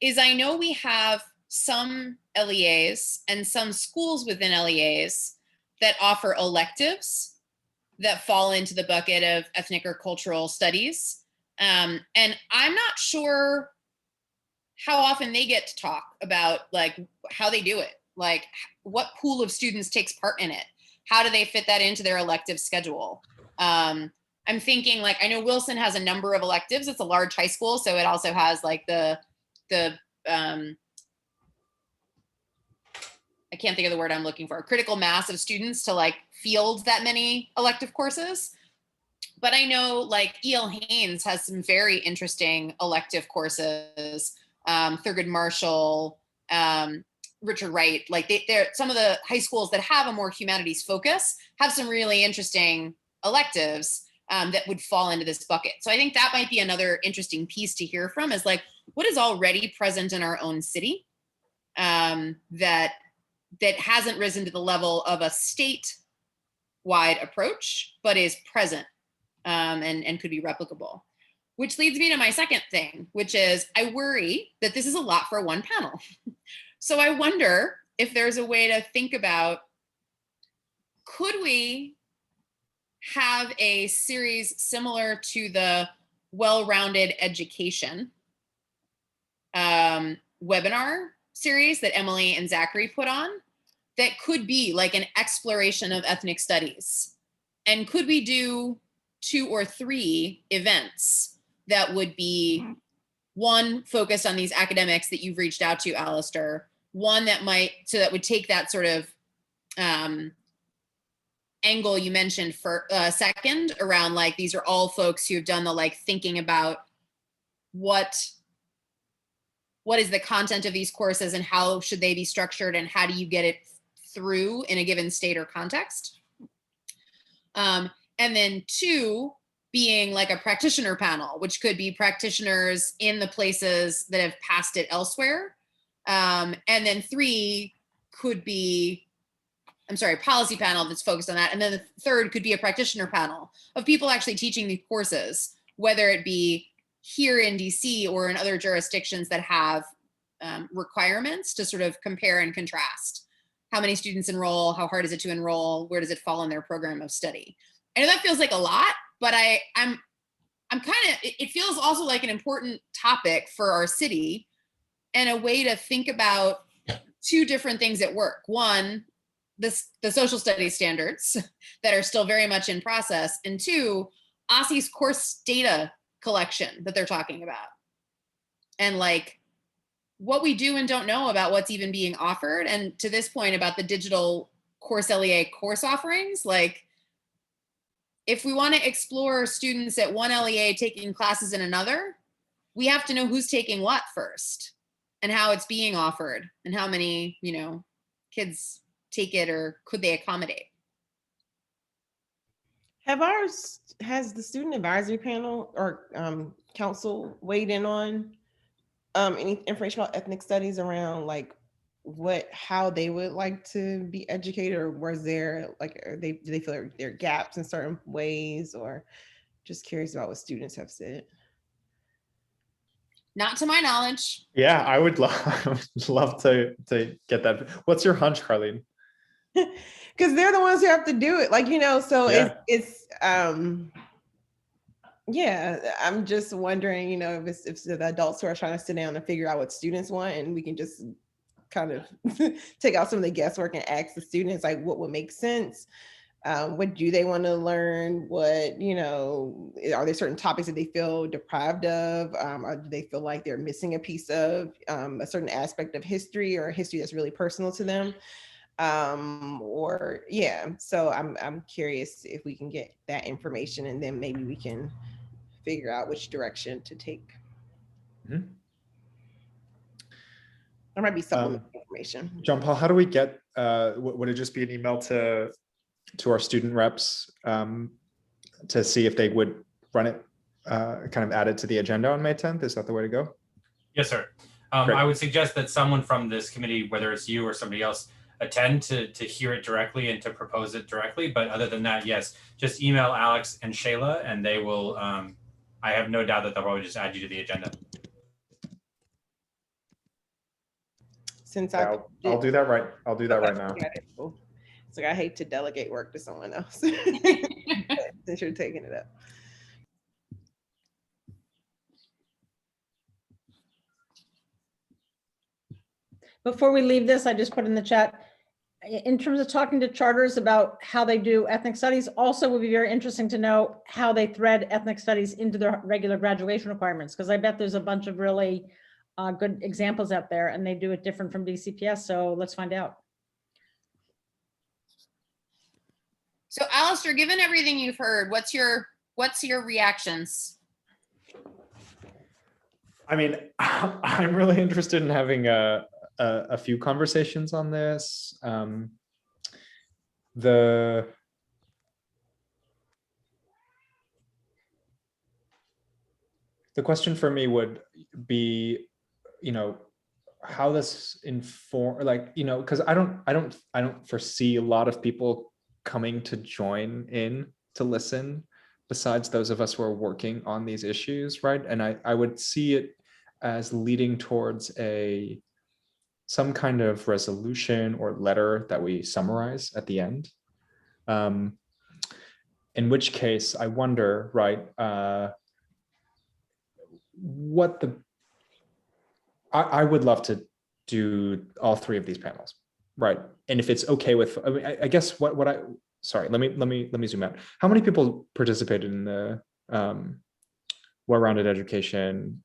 is, I know we have some LEAs and some schools within LEAs that offer electives that fall into the bucket of ethnic or cultural studies. And I'm not sure how often they get to talk about like how they do it, like what pool of students takes part in it. How do they fit that into their elective schedule? I'm thinking, like, I know Wilson has a number of electives. It's a large high school, so it also has like the I can't think of the word I'm looking for, critical mass of students to like field that many elective courses. But I know like E.L. Haynes has some very interesting elective courses, Thurgood Marshall, Richard Wright, like they're some of the high schools that have a more humanities focus have some really interesting electives that would fall into this bucket. So I think that might be another interesting piece to hear from, is like, what is already present in our own city that hasn't risen to the level of a state-wide approach, but is present and could be replicable. Which leads me to my second thing, which is I worry that this is a lot for one panel. So I wonder if there's a way to think about, could we have a series similar to the Well-Rounded Education webinar series that Emily and Zachary put on, that could be like an exploration of ethnic studies? And could we do 2 or 3 events that would be one focused on these academics that you've reached out to, Alistair, one that would take that sort of angle you mentioned for second, around like, these are all folks who have done the like thinking about what is the content of these courses and how should they be structured and how do you get it through in a given state or context. And then 2, being like a practitioner panel, which could be practitioners in the places that have passed it elsewhere. And then 3 could be, policy panel that's focused on that. And then the 3rd could be a practitioner panel of people actually teaching these courses, whether it be here in DC or in other jurisdictions that have requirements to sort of compare and contrast. How many students enroll? How hard is it to enroll? Where does it fall in their program of study? I know that feels like a lot, but I'm kind of, it feels also like an important topic for our city and a way to think about 2 different things at work. One, the social studies standards that are still very much in process. And 2, OSCE's course data collection that they're talking about. And like what we do and don't know about what's even being offered. And to this point about the digital course LEA course offerings, like if we want to explore students at one LEA taking classes in another, we have to know who's taking what first and how it's being offered and how many, you know, kids take it or could they accommodate. Has the student advisory panel or council weighed in on any information about ethnic studies around like how they would like to be educated, or was there like, do they feel like there are gaps in certain ways, or just curious about what students have said? Not to my knowledge. Yeah, I would love to get that. What's your hunch, Carlene? Because they're the ones who have to do it, like, you know, so Yeah. it's yeah, I'm just wondering, you know, if it's the adults who are trying to sit down and figure out what students want, and we can just kind of take out some of the guesswork and ask the students like what would make sense. What do they want to learn? What, you know, are there certain topics that they feel deprived of? Or do they feel like they're missing a piece of a certain aspect of history, or history that's really personal to them? Or yeah, so I'm curious if we can get that information, and then maybe we can figure out which direction to take. Mm-hmm. There might be supplemental information. John Paul, how do we get, would it just be an email to our student reps to see if they would run it, kind of add it to the agenda on May 10th? Is that the way to go? Yes, sir. I would suggest that someone from this committee, whether it's you or somebody else, attend to hear it directly and to propose it directly. But other than that, yes, just email Alex and Shayla and they will, I have no doubt that they'll probably just add you to the agenda. Since Yeah, I'll do that right. I'll do that right now. It's like I hate to delegate work to someone else since you're taking it up. Before we leave this, I just put in the chat, in terms of talking to charters about how they do ethnic studies, also would be very interesting to know how they thread ethnic studies into their regular graduation requirements, because I bet there's a bunch of really good examples out there and they do it different from DCPS. So let's find out. So Alistair, given everything you've heard, what's your reactions? I mean, I'm really interested in having a few conversations on this. The question for me would be, you know, how this inform, like, you know, because I don't foresee a lot of people coming to join in to listen besides those of us who are working on these issues, right? And I would see it as leading towards some kind of resolution or letter that we summarize at the end. In which case, I wonder, right, I would love to do all three of these panels, right? And if it's okay with, I mean, I guess sorry, let me zoom out. How many people participated in the well-rounded education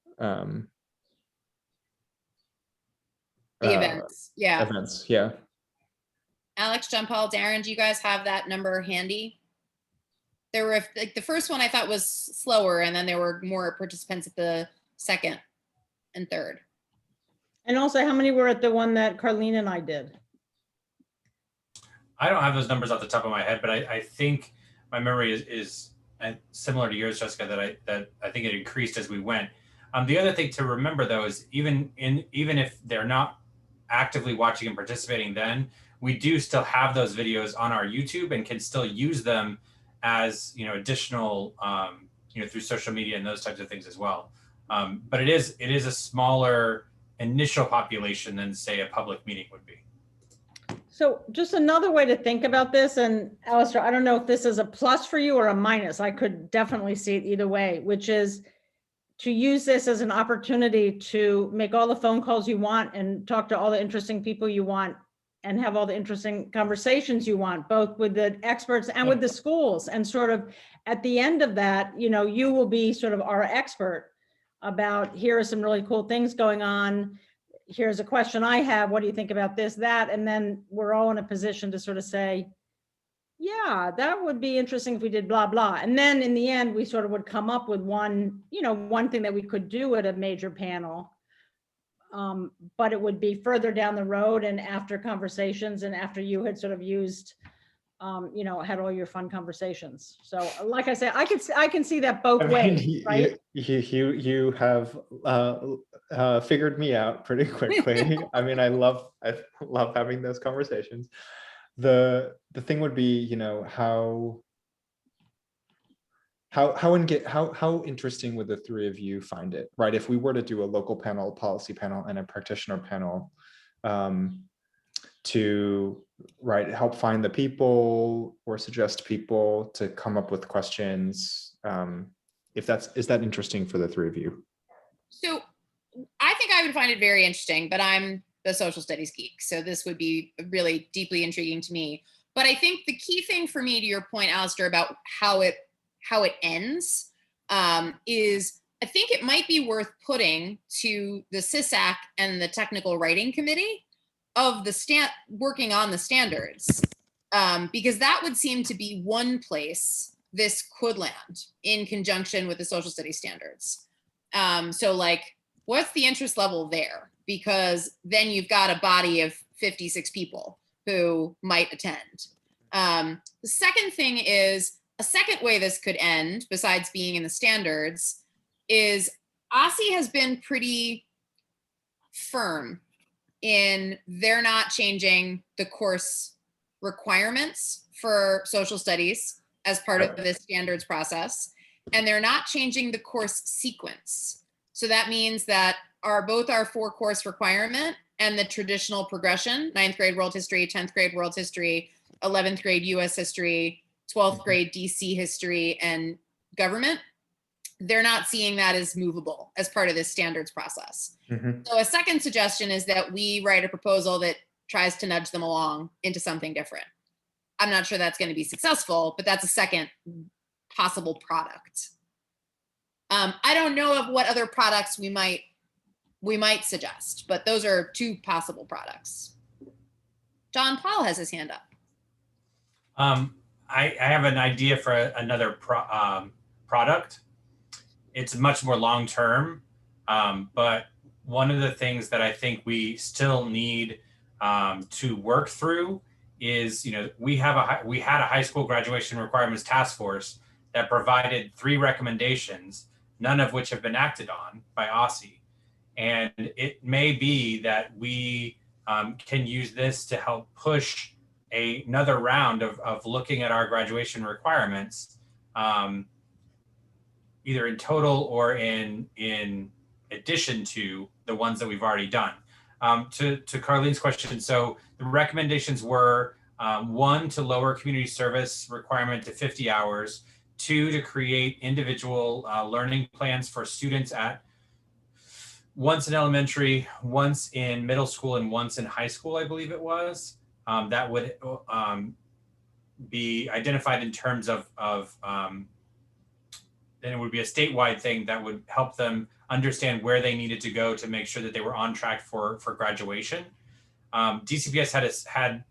Events, yeah. Events, yeah. Alex, John Paul, Darren, do you guys have that number handy? There were, like, the first one I thought was slower, and then there were more participants at the second and third. And also, how many were at the one that Carlene and I did? I don't have those numbers off the top of my head, but I think my memory is similar to yours, Jessica, that I think it increased as we went. The other thing to remember, though, is even if they're not actively watching and participating, then we do still have those videos on our YouTube and can still use them as, you know, additional, you know, through social media and those types of things as well. But it is a smaller initial population than, say, a public meeting would be. So just another way to think about this, and Alistair, I don't know if this is a plus for you or a minus. I could definitely see it either way, which is to use this as an opportunity to make all the phone calls you want and talk to all the interesting people you want and have all the interesting conversations you want, both with the experts and with the schools. And sort of at the end of that, you know, you will be sort of our expert about, here are some really cool things going on. Here's a question I have. What do you think about this, that? And then we're all in a position to sort of say, yeah, that would be interesting if we did blah, blah. And then in the end, we sort of would come up with one, you know, one thing that we could do at a major panel. But it would be further down the road and after conversations and after you had sort of used, you know, had all your fun conversations. So like I said, I can see that both ways, right? You have figured me out pretty quickly. I mean, I love having those conversations. The thing would be, you know, how interesting would the three of you find it, right? If we were to do a local panel, policy panel, and a practitioner panel, to help find the people or suggest people to come up with questions, is that interesting for the three of you? So I think I would find it very interesting, but I'm the social studies geek, so this would be really deeply intriguing to me. But I think the key thing for me, to your point, Alistair, about how it ends, is I think it might be worth putting to the CISAC and the technical writing committee of the working on the standards, because that would seem to be one place this could land in conjunction with the social studies standards. So like, what's the interest level there? Because then you've got a body of 56 people who might attend. The second thing is, a second way this could end, besides being in the standards, is OSSE has been pretty firm in they're not changing the course requirements for social studies as part of this standards process, and they're not changing the course sequence. So that means that both our 4-course requirement and the traditional progression, 9th grade world history, 10th grade world history, 11th grade US history, 12th grade DC history, and government, they're not seeing that as movable as part of this standards process. So a second suggestion is that we write a proposal that tries to nudge them along into something different. I'm not sure that's going to be successful, but that's a second possible product. I don't know of what other products we might suggest, but those are 2 possible products. John Paul has his hand up. I have an idea for another product. It's much more long-term, but one of the things that I think we still need to work through is, you know, we had a high school graduation requirements task force that provided 3 recommendations, none of which have been acted on by OSSE. And it may be that we can use this to help push another round of looking at our graduation requirements, either in total or in addition to the ones that we've already done. To Carlene's question, so the recommendations were 1, to lower community service requirement to 50 hours, 2, to create individual learning plans for students at once in elementary, once in middle school, and once in high school, I believe it was. That would be identified in terms of then it would be a statewide thing that would help them understand where they needed to go to make sure that they were on track for graduation. DCPS had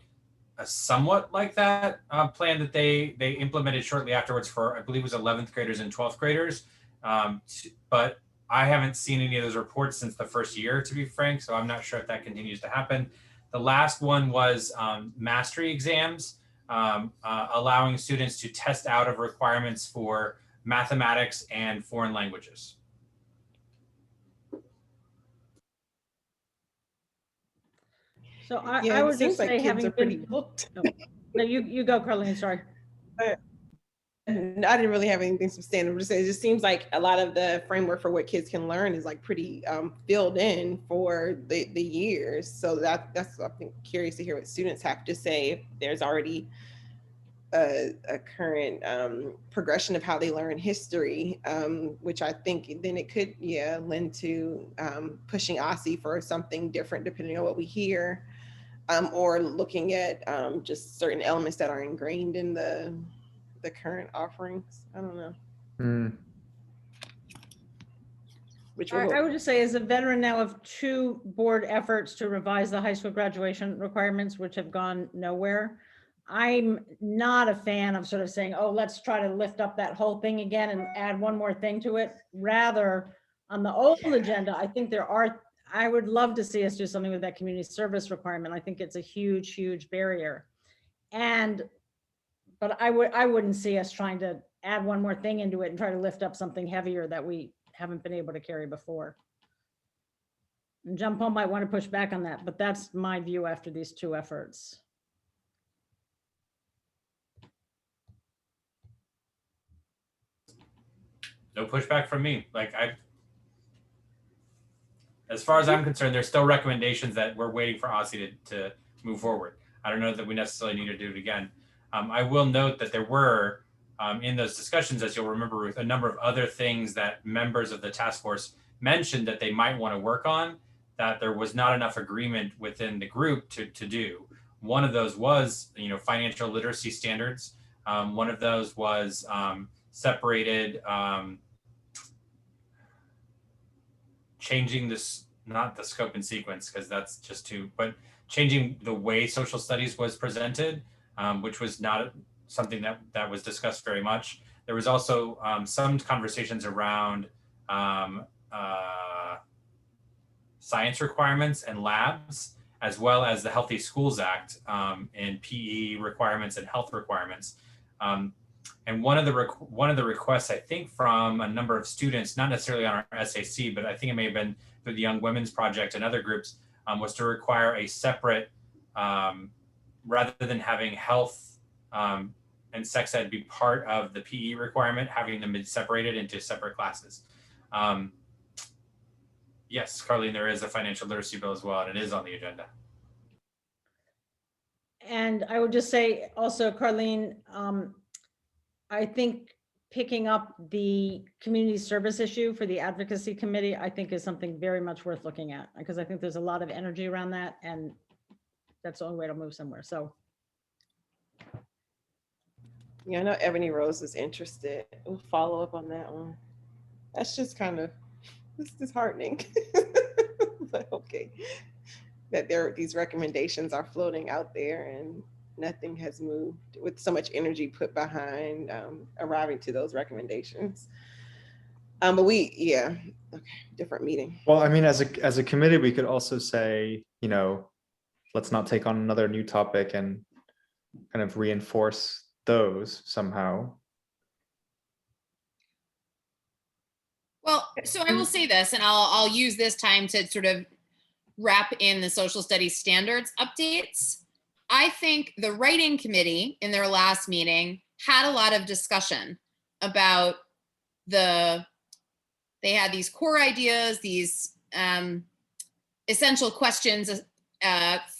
a somewhat like that plan that they implemented shortly afterwards for, I believe it was 11th graders and 12th graders. But I haven't seen any of those reports since the first year, to be frank, so I'm not sure if that continues to happen. The last one was mastery exams, allowing students to test out of requirements for mathematics and foreign languages. So I would just say, having pretty been booked. No, you go, Carlene, sorry. I didn't really have anything substantive to say. It just seems like a lot of the framework for what kids can learn is like pretty filled in for the years. So that's I think curious to hear what students have to say. If there's already a current progression of how they learn history, which I think then it could lend to pushing OSSE for something different depending on what we hear. or looking at just certain elements that are ingrained in the current offerings. I don't know. Which I would just say, as a veteran now of 2 board efforts to revise the high school graduation requirements, which have gone nowhere, I'm not a fan of sort of saying, oh, let's try to lift up that whole thing again and add one more thing to it. Rather, on the old agenda, I think I would love to see us do something with that community service requirement. I think it's a huge, huge barrier. But I wouldn't see us trying to add one more thing into it and try to lift up something heavier that we haven't been able to carry before. And John Paul might want to push back on that, but that's my view after these 2 efforts. No pushback from me. As far as I'm concerned, there's still recommendations that we're waiting for OSSE to move forward. I don't know that we necessarily need to do it again. I will note that there were, in those discussions, as you'll remember, Ruth, a number of other things that members of the task force mentioned that they might want to work on, that there was not enough agreement within the group to do. One of those was, financial literacy standards. One of those was separated, changing this, not the scope and sequence, because that's just but changing the way social studies was presented, which was not something that was discussed very much. There was also some conversations around science requirements and labs, as well as the Healthy Schools Act and PE requirements and health requirements. And one of the requests, I think, from a number of students, not necessarily on our SAC, but I think it may have been through the Young Women's Project and other groups, was to require a separate, rather than having health and sex ed be part of the PE requirement, having them be separated into separate classes. Yes, Carlene, there is a financial literacy bill as well, and it is on the agenda. And I would just say also, Carlene, I think picking up the community service issue for the advocacy committee, I think is something very much worth looking at, because I think there's a lot of energy around that, and that's the only way to move somewhere. So. Yeah, I know Ebony Rose is interested. We'll follow up on that one. That's just kind of, it's disheartening, but okay. That these recommendations are floating out there and nothing has moved with so much energy put behind arriving to those recommendations. But okay, different meeting. Well, I mean, as a committee, we could also say, let's not take on another new topic and kind of reinforce those somehow. Well, so I will say this, and I'll use this time to sort of wrap in the social studies standards updates. I think the writing committee in their last meeting had a lot of discussion about they had these core ideas, these essential questions,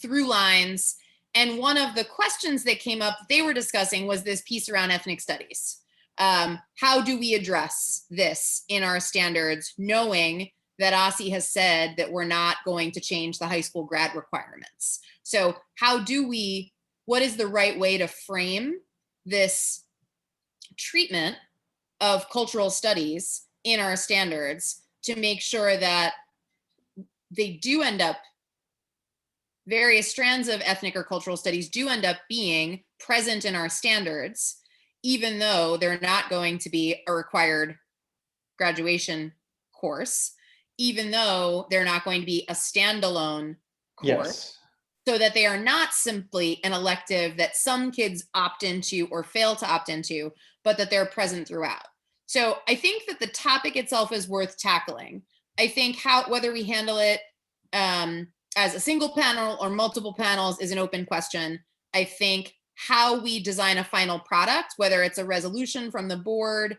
through lines. And one of the questions that came up they were discussing was this piece around ethnic studies. How do we address this in our standards, knowing that OSSE has said that we're not going to change the high school grad requirements? So what is the right way to frame this treatment of cultural studies in our standards to make sure that they do end up, various strands of ethnic or cultural studies do end up being present in our standards, even though they're not going to be a required graduation course, even though they're not going to be a standalone course, so that they are not simply an elective that some kids opt into or fail to opt into, but that they're present throughout. So I think that the topic itself is worth tackling. I think whether we handle it as a single panel or multiple panels is an open question. I think how we design a final product, whether it's a resolution from the board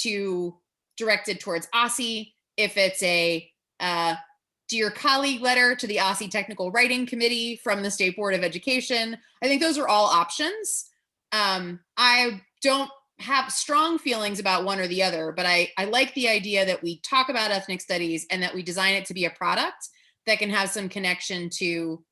to directed towards OSSE, if it's a dear colleague letter to the OSSE Technical Writing Committee from the State Board of Education, I think those are all options. I don't have strong feelings about one or the other, but I like the idea that we talk about ethnic studies and that we design it to be a product that can have some connection to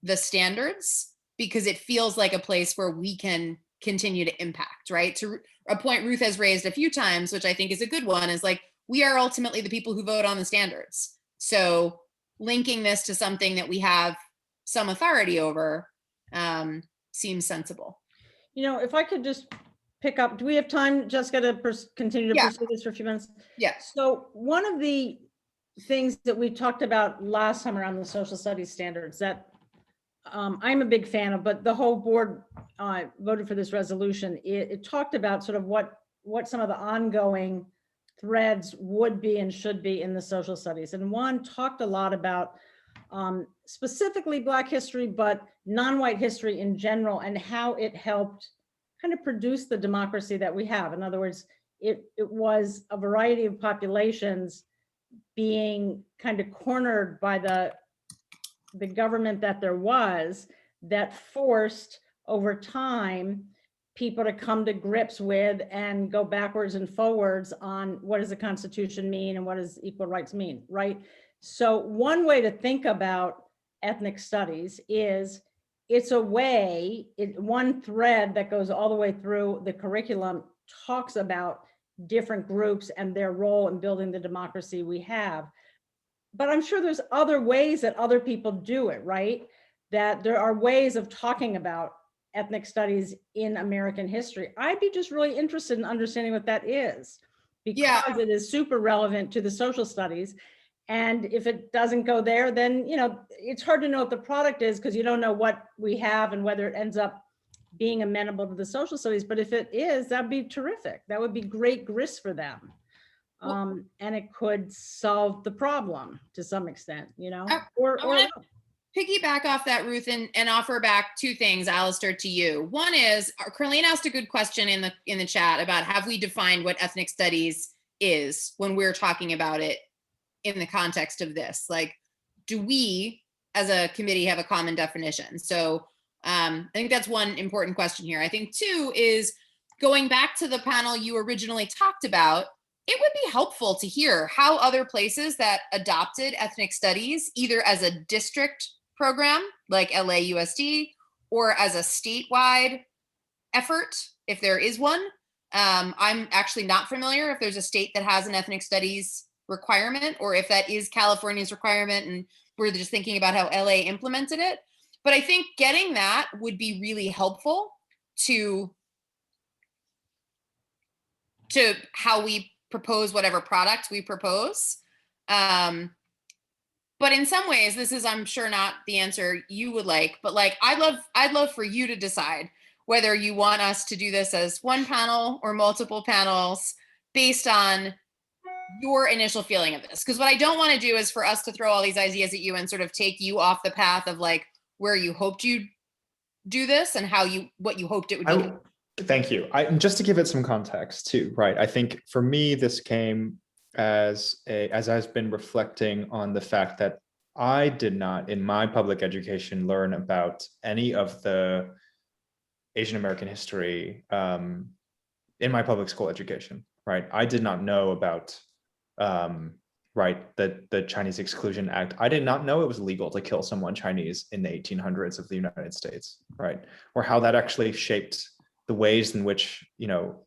the standards because it feels like a place where we can continue to impact, right? To a point Ruth has raised a few times, which I think is a good one, is like, we are ultimately the people who vote on the standards. So linking this to something that we have some authority over seems sensible. You know, if I could just pick up, do we have time, Jessica, to continue to Yeah. pursue this for a few minutes? Yeah. So one of the things that we talked about last time around the social studies standards that I'm a big fan of, but the whole board voted for this resolution. It talked about sort of what some of the ongoing threads would be and should be in the social studies. And one talked a lot about specifically Black history, but non-white history in general, and how it helped kind of produce the democracy that we have. In other words, it was a variety of populations being kind of cornered by the government that there was, that forced over time people to come to grips with and go backwards and forwards on what does the Constitution mean and what does equal rights mean, right? So one way to think about ethnic studies is it's a way, one thread that goes all the way through the curriculum talks about different groups and their role in building the democracy we have. But I'm sure there's other ways that other people do it, right? That there are ways of talking about ethnic studies in American history. I'd be just really interested in understanding what that is, because it is super relevant to the social studies. And if it doesn't go there, then, you know, it's hard to know what the product is because you don't know what we have and whether it ends up being amenable to the social studies. But if it is, that'd be terrific. That would be great grist for them. And it could solve the problem to some extent, you know, or piggyback off that, Ruth, and offer back two things, Alistair, to you. One is, Carlene asked a good question in the chat about, have we defined what ethnic studies is when we're talking about it in the context of this? Like, do we as a committee have a common definition? So I think that's one important question here. I think two is, going back to the panel you originally talked about, it would be helpful to hear how other places that adopted ethnic studies, either as a district program like LAUSD or as a statewide effort, if there is one. I'm actually not familiar if there's a state that has an ethnic studies requirement, or if that is California's requirement and we're just thinking about how LA implemented it. But I think getting that would be really helpful to how we propose whatever product we propose. But in some ways, this is, I'm sure, not the answer you would like, but like, I'd love for you to decide whether you want us to do this as one panel or multiple panels based on your initial feeling of this. Because what I don't want to do is for us to throw all these ideas at you and sort of take you off the path of like where you hoped you'd do this and what you hoped it would be. Thank you. Just to give it some context too, right? I think for me, this came as I've been reflecting on the fact that I did not, in my public education, learn about any of the Asian American history in my public school education, right? I did not know about, the Chinese Exclusion Act. I did not know it was legal to kill someone Chinese in the 1800s of the United States, right? Or how that actually shaped the ways in which, you know,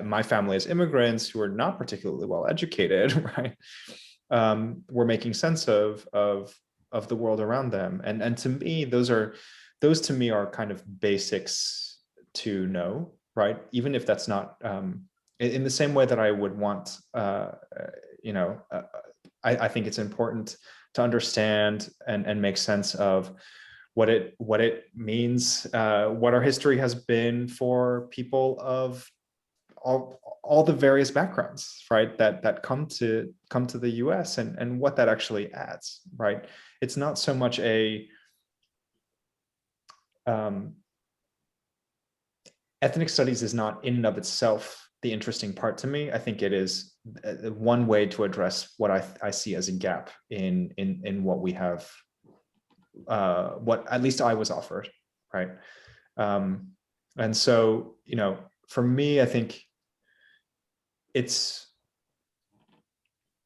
my family as immigrants who are not particularly well educated, right, were making sense of the world around them. And to me, those to me are kind of basics to know, right? Even if that's not in the same way that I would want, I think it's important to understand and make sense of what it means, what our history has been for people of all the various backgrounds, right, that come to the US, and what that actually adds, right? It's not so much a ethnic studies is not in and of itself the interesting part to me. I think it is one way to address what I see as a gap in what we have, what at least I was offered, right? And so, you know, for me, I think it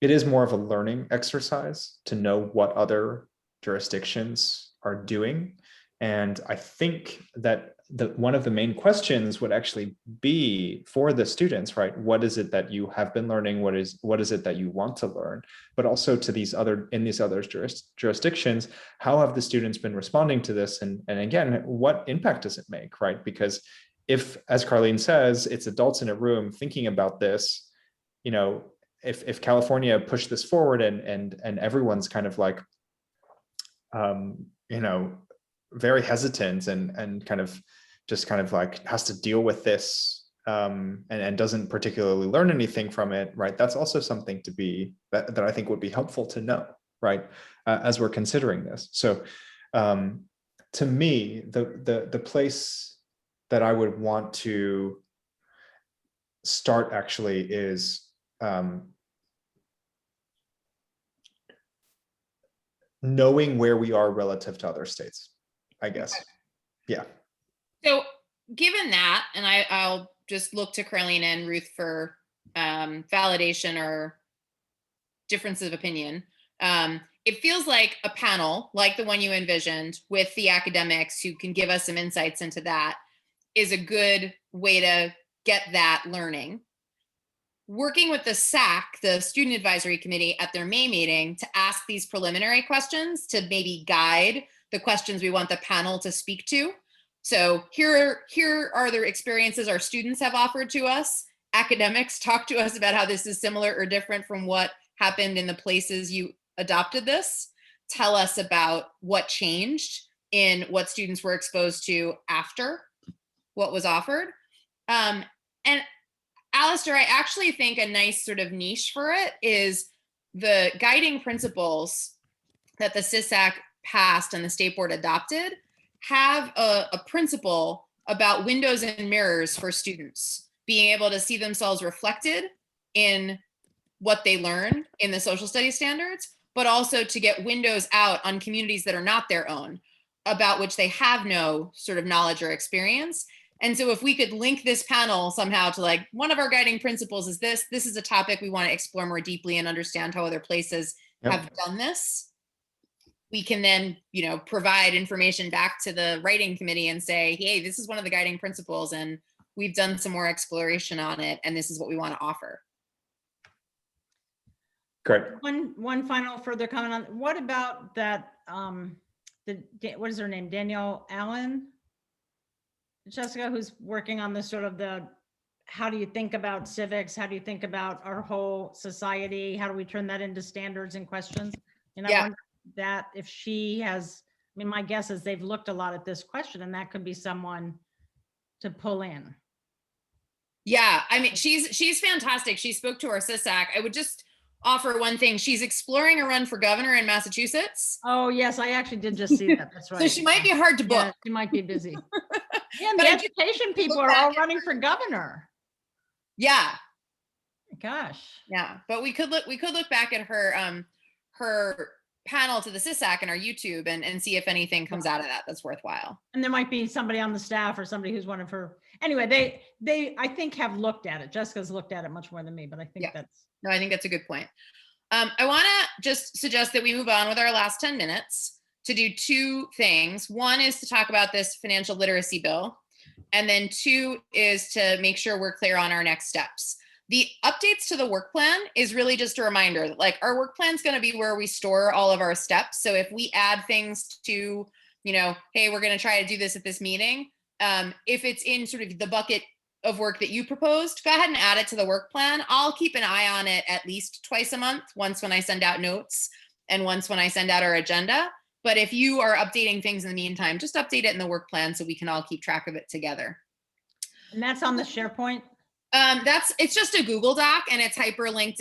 is more of a learning exercise to know what other jurisdictions are doing. And I think that one of the main questions would actually be for the students, right? What is it that you have been learning? What is it that you want to learn? But also to these other jurisdictions, how have the students been responding to this? And again, what impact does it make, right? Because if, as Carlene says, it's adults in a room thinking about this, you know, if California pushed this forward and everyone's kind of like, you know, very hesitant and kind of just kind of like has to deal with this and doesn't particularly learn anything from it, right? That's also something to be that I think would be helpful to know, right? As we're considering this. So to me, the place that I would want to start actually is knowing where we are relative to other states, I guess. Yeah. So given that, and I'll just look to Carlene and Ruth for validation or differences of opinion. It feels like a panel like the one you envisioned with the academics who can give us some insights into that is a good way to get that learning. Working with the SAC, the Student Advisory Committee, at their May meeting to ask these preliminary questions to maybe guide the questions we want the panel to speak to. So here are the experiences our students have offered to us. Academics talk to us about how this is similar or different from what happened in the places you adopted this. Tell us about what changed in what students were exposed to after what was offered. And Alistair, I actually think a nice sort of niche for it is the guiding principles that the SISAC passed and the state board adopted have a principle about windows and mirrors for students, being able to see themselves reflected in what they learn in the social studies standards, but also to get windows out on communities that are not their own, about which they have no sort of knowledge or experience. And so if we could link this panel somehow to like, one of our guiding principles is this is a topic we want to explore more deeply and understand how other places have done this. We can then, you know, provide information back to the writing committee and say, hey, this is one of the guiding principles and we've done some more exploration on it and this is what we want to offer. Great. One final further comment on, what about that, what is her name? Danielle Allen? Jessica, who's working on this sort of how do you think about civics? How do you think about our whole society? How do we turn that into standards and questions? And I wonder that if she has, I mean, my guess is they've looked a lot at this question and that could be someone to pull in. Yeah, I mean, she's fantastic. She spoke to our SISAC. I would just offer one thing. She's exploring a run for governor in Massachusetts. Oh yes, I actually did just see that. That's right. So she might be hard to book. Yeah, she might be busy. Yeah, the education people are all running for governor. Yeah. Gosh. Yeah, but we could look back at her her panel to the SISAC and our YouTube and see if anything comes out of that that's worthwhile. And there might be somebody on the staff or somebody who's one of her. Anyway, they I think have looked at it. Jessica's looked at it much more than me, but I think I think that's a good point. I want to just suggest that we move on with our last 10 minutes to do two things. One is to talk about this financial literacy bill. And then two is to make sure we're clear on our next steps. The updates to the work plan is really just a reminder that like our work plan is going to be where we store all of our steps. So if we add things to, you know, hey, we're going to try to do this at this meeting. If it's in sort of the bucket of work that you proposed, go ahead and add it to the work plan. I'll keep an eye on it at least twice a month, once when I send out notes and once when I send out our agenda. But if you are updating things in the meantime, just update it in the work plan so we can all keep track of it together. And that's on the SharePoint? It's just a Google Doc and it's hyperlinked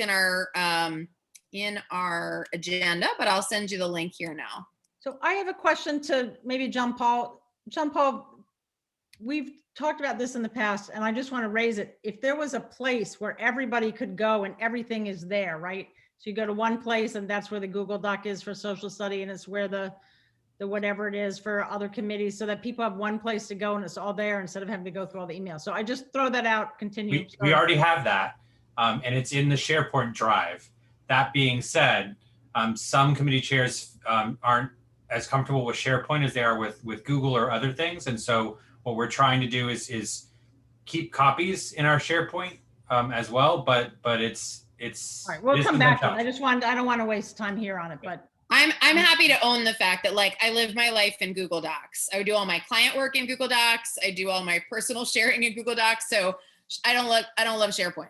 in our agenda, but I'll send you the link here now. So I have a question to maybe John Paul. John Paul, we've talked about this in the past and I just want to raise it. If there was a place where everybody could go and everything is there, right? So you go to one place and that's where the Google Doc is for social study and it's where the whatever it is for other committees, so that people have one place to go and it's all there instead of having to go through all the emails. So I just throw that out, continue. We already have that and it's in the SharePoint drive. That being said, some committee chairs aren't as comfortable with SharePoint as they are with Google or other things. And so what we're trying to do is keep copies in our SharePoint as well, but it's All right, we'll come back to it. challenge. I don't want to waste time here on it, but I'm happy to own the fact that like I live my life in Google Docs. I do all my client work in Google Docs. I do all my personal sharing in Google Docs. So I don't love SharePoint.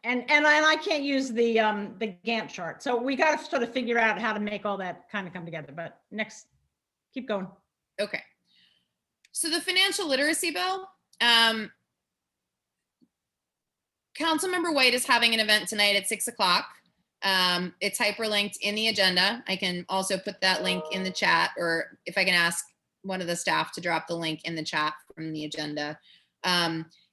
and I can't use the Gantt chart. So we got to sort of figure out how to make all that kind of come together. But next, keep going. Okay. So the financial literacy bill, Councilmember White is having an event tonight at 6 o'clock. It's hyperlinked in the agenda. I can also put that link in the chat, or if I can ask one of the staff to drop the link in the chat from the agenda.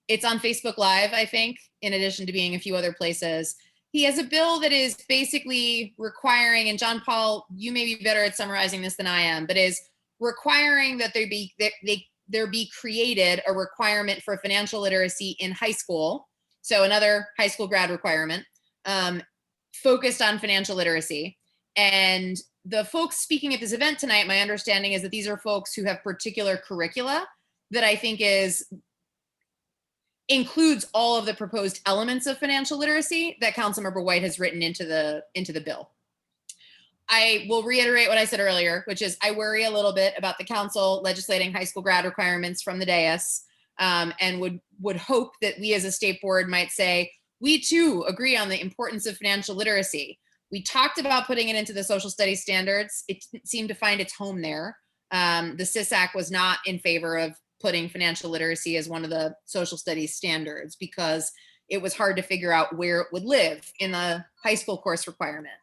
It's on Facebook Live, I think, in addition to being a few other places. He has a bill that is basically requiring, and John Paul, you may be better at summarizing this than I am, but is requiring that there be created a requirement for financial literacy in high school. So another high school grad requirement focused on financial literacy. And the folks speaking at this event tonight, my understanding is that these are folks who have particular curricula that I think includes all of the proposed elements of financial literacy that Councilmember White has written into the bill. I will reiterate what I said earlier, which is I worry a little bit about the council legislating high school grad requirements from the dais, and would hope that we as a state board might say, we too agree on the importance of financial literacy. We talked about putting it into the social studies standards. It didn't seem to find its home there. The CISAC was not in favor of putting financial literacy as one of the social studies standards because it was hard to figure out where it would live in the high school course requirement.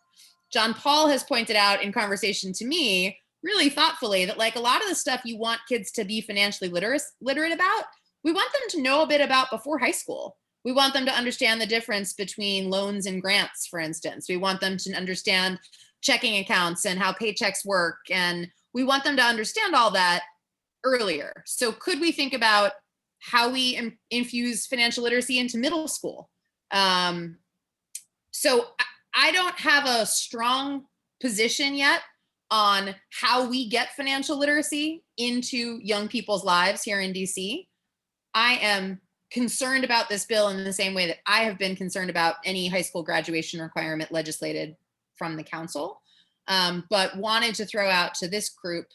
John Paul has pointed out in conversation to me really thoughtfully that like a lot of the stuff you want kids to be financially literate about, we want them to know a bit about before high school. We want them to understand the difference between loans and grants, for instance. We want them to understand checking accounts and how paychecks work. And we want them to understand all that earlier. So could we think about how we infuse financial literacy into middle school? So I don't have a strong position yet on how we get financial literacy into young people's lives here in DC. I am concerned about this bill in the same way that I have been concerned about any high school graduation requirement legislated from the council, but wanted to throw out to this group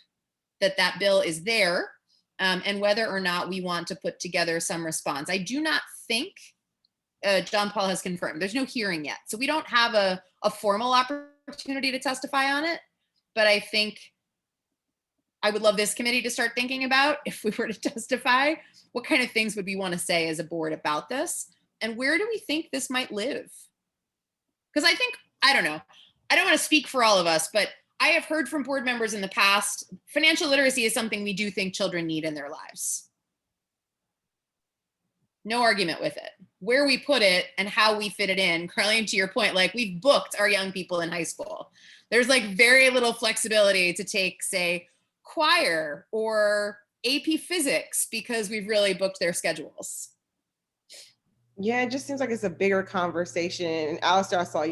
that bill is there, and whether or not we want to put together some response. I do not think John Paul has confirmed. There's no hearing yet. So we don't have a formal opportunity to testify on it, but I think I would love this committee to start thinking about, if we were to testify, what kind of things would we want to say as a board about this? And where do we think this might live? Because I don't know. I don't want to speak for all of us, but I have heard from board members in the past, financial literacy is something we do think children need in their lives. No argument with it. Where we put it and how we fit it in, Carlene, to your point, like we've booked our young people in high school. There's like very little flexibility to take, say, choir or AP physics because we've really booked their schedules. Yeah, it just seems like it's a bigger conversation. Alistair, I saw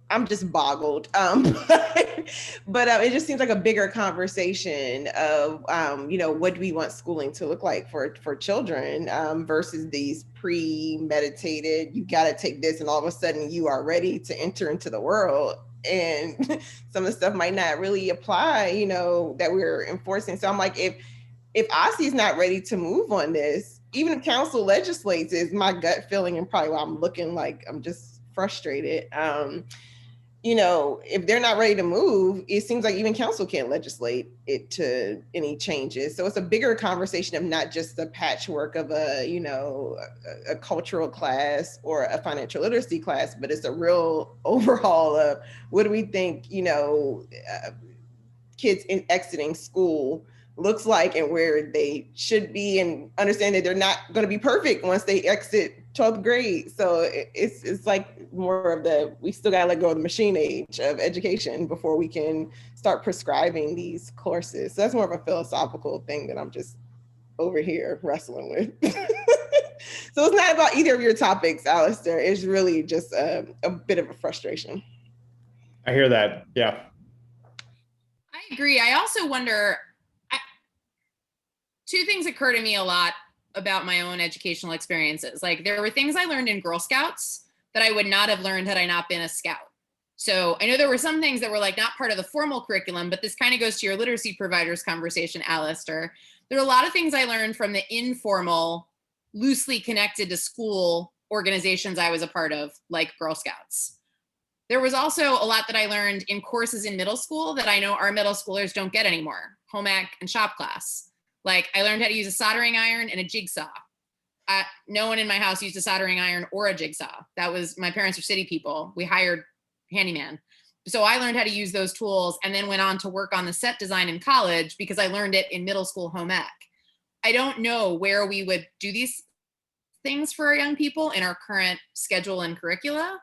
I'm just boggled. But it just seems like a bigger conversation of, what do we want schooling to look like for children versus these premeditated, you got to take this and all of a sudden you are ready to enter into the world. And some of the stuff might not really apply, that we're enforcing. So I'm like, if OSCE is not ready to move on this, even if council legislates, is my gut feeling and probably why I'm looking like I'm just frustrated. If they're not ready to move, it seems like even council can't legislate it to any changes. So it's a bigger conversation of not just the patchwork of a cultural class or a financial literacy class, but it's a real overhaul of what do we think, kids exiting school looks like and where they should be, and understand that they're not going to be perfect once they exit 12th grade. So it's like more of we still got to let go of the machine age of education before we can start prescribing these courses. So that's more of a philosophical thing that I'm just over here wrestling with. So it's not about either of your topics, Alistair. It's really just a bit of a frustration. I hear that. Yeah. I agree. I also wonder, two things occur to me a lot about my own educational experiences. Like there were things I learned in Girl Scouts that I would not have learned had I not been a scout. So I know there were some things that were like not part of the formal curriculum, but this kind of goes to your literacy providers conversation, Alistair. There are a lot of things I learned from the informal, loosely connected to school organizations I was a part of, like Girl Scouts. There was also a lot that I learned in courses in middle school that I know our middle schoolers don't get anymore, home ec and shop class. Like I learned how to use a soldering iron and a jigsaw. No one in my house used a soldering iron or a jigsaw. That was, my parents are city people. We hired handyman. So I learned how to use those tools and then went on to work on the set design in college because I learned it in middle school home ec. I don't know where we would do these things for our young people in our current schedule and curricula,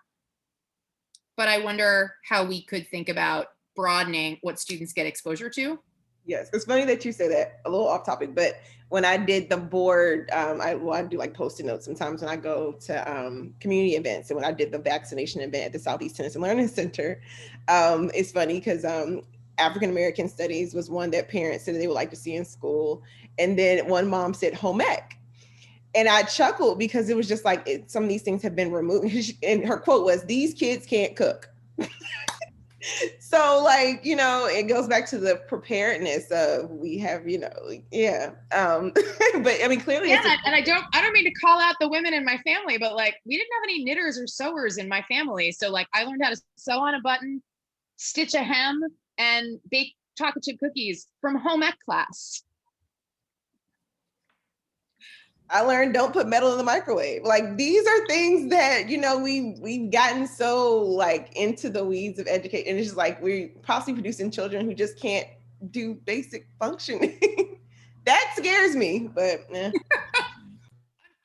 but I wonder how we could think about broadening what students get exposure to. Yes, it's funny that you say that, a little off topic, but when I did the board, I do like Post-it notes sometimes when I go to community events, and when I did the vaccination event at the Southeast Tennessee Learning Center, it's funny because African-American studies was one that parents said they would like to see in school. And then one mom said home ec. And I chuckled because it was just like, some of these things have been removed. And her quote was, "These kids can't cook." So like, it goes back to the preparedness of we have, yeah. But I mean, clearly. Yeah, and I don't mean to call out the women in my family, but like we didn't have any knitters or sewers in my family. So like I learned how to sew on a button, stitch a hem, and bake chocolate chip cookies from home ec class. I learned don't put metal in the microwave. Like these are things that, we've gotten so like into the weeds of education. And it's just like we're possibly producing children who just can't do basic functioning. That scares me, but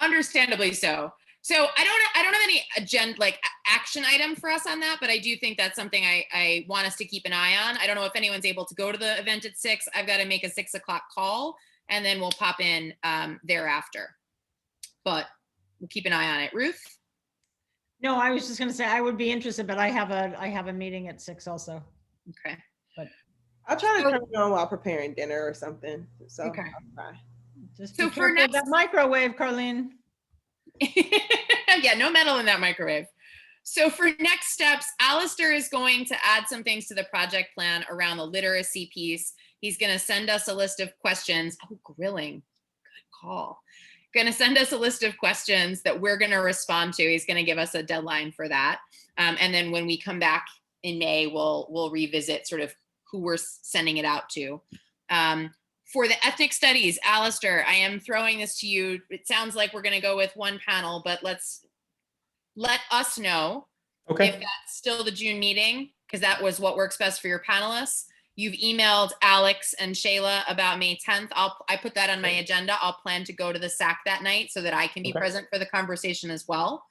Understandably so. So I don't have any agenda, like action item for us on that, but I do think that's something I want us to keep an eye on. I don't know if anyone's able to go to the event at 6. I've got to make a 6 o'clock call and then we'll pop in thereafter. But we'll keep an eye on it. Ruth? No, I was just going to say I would be interested, but I have a meeting at 6 also. Okay. But I'll try to turn it on while preparing dinner or something. So okay. Just so be for careful of that microwave, Carlene. Yeah, no metal in that microwave. So for next steps, Alistair is going to add some things to the project plan around the literacy piece. He's going to send us a list of questions. Oh, grilling. Good call. Going to send us a list of questions that we're going to respond to. He's going to give us a deadline for that. And then when we come back in May, we'll revisit sort of who we're sending it out to. For the ethnic studies, Alistair, I am throwing this to you. It sounds like we're going to go with one panel, but let us know if that's still the June meeting, because that was what works best for your panelists. You've emailed Alex and Shayla about May 10th. I put that on my agenda. I'll plan to go to the SAC that night so that I can be present for the conversation as well.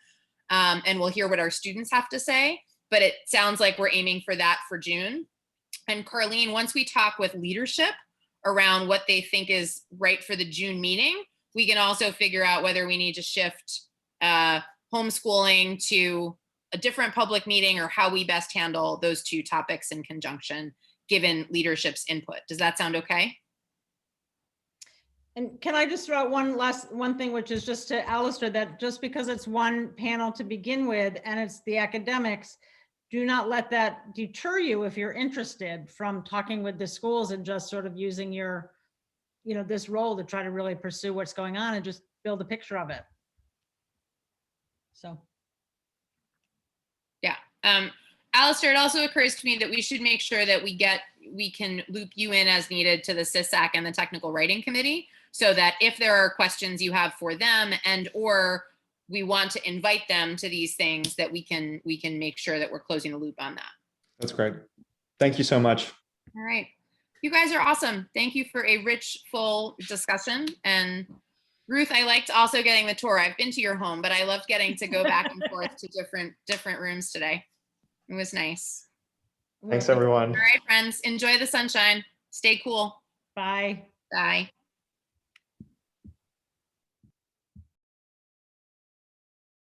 And we'll hear what our students have to say, but it sounds like we're aiming for that for June. And Carlene, once we talk with leadership around what they think is right for the June meeting, we can also figure out whether we need to shift homeschooling to a different public meeting or how we best handle those two topics in conjunction, given leadership's input. Does that sound okay? And can I just throw out one thing, which is just to Alistair, that just because it's one panel to begin with and it's the academics, do not let that deter you if you're interested from talking with the schools and just sort of using your, this role to try to really pursue what's going on and just build a picture of it. So. Yeah. Alistair, it also occurs to me that we should make sure that we can loop you in as needed to the CISAC and the technical writing committee, so that if there are questions you have for them and or we want to invite them to these things, that we can make sure that we're closing the loop on that. That's great. Thank you so much. All right. You guys are awesome. Thank you for a rich, full discussion. And Ruth, I liked also getting the tour. I've been to your home, but I loved getting to go back and forth to different rooms today. It was nice. Thanks, everyone. All right, friends. Enjoy the sunshine. Stay cool. Bye. Bye.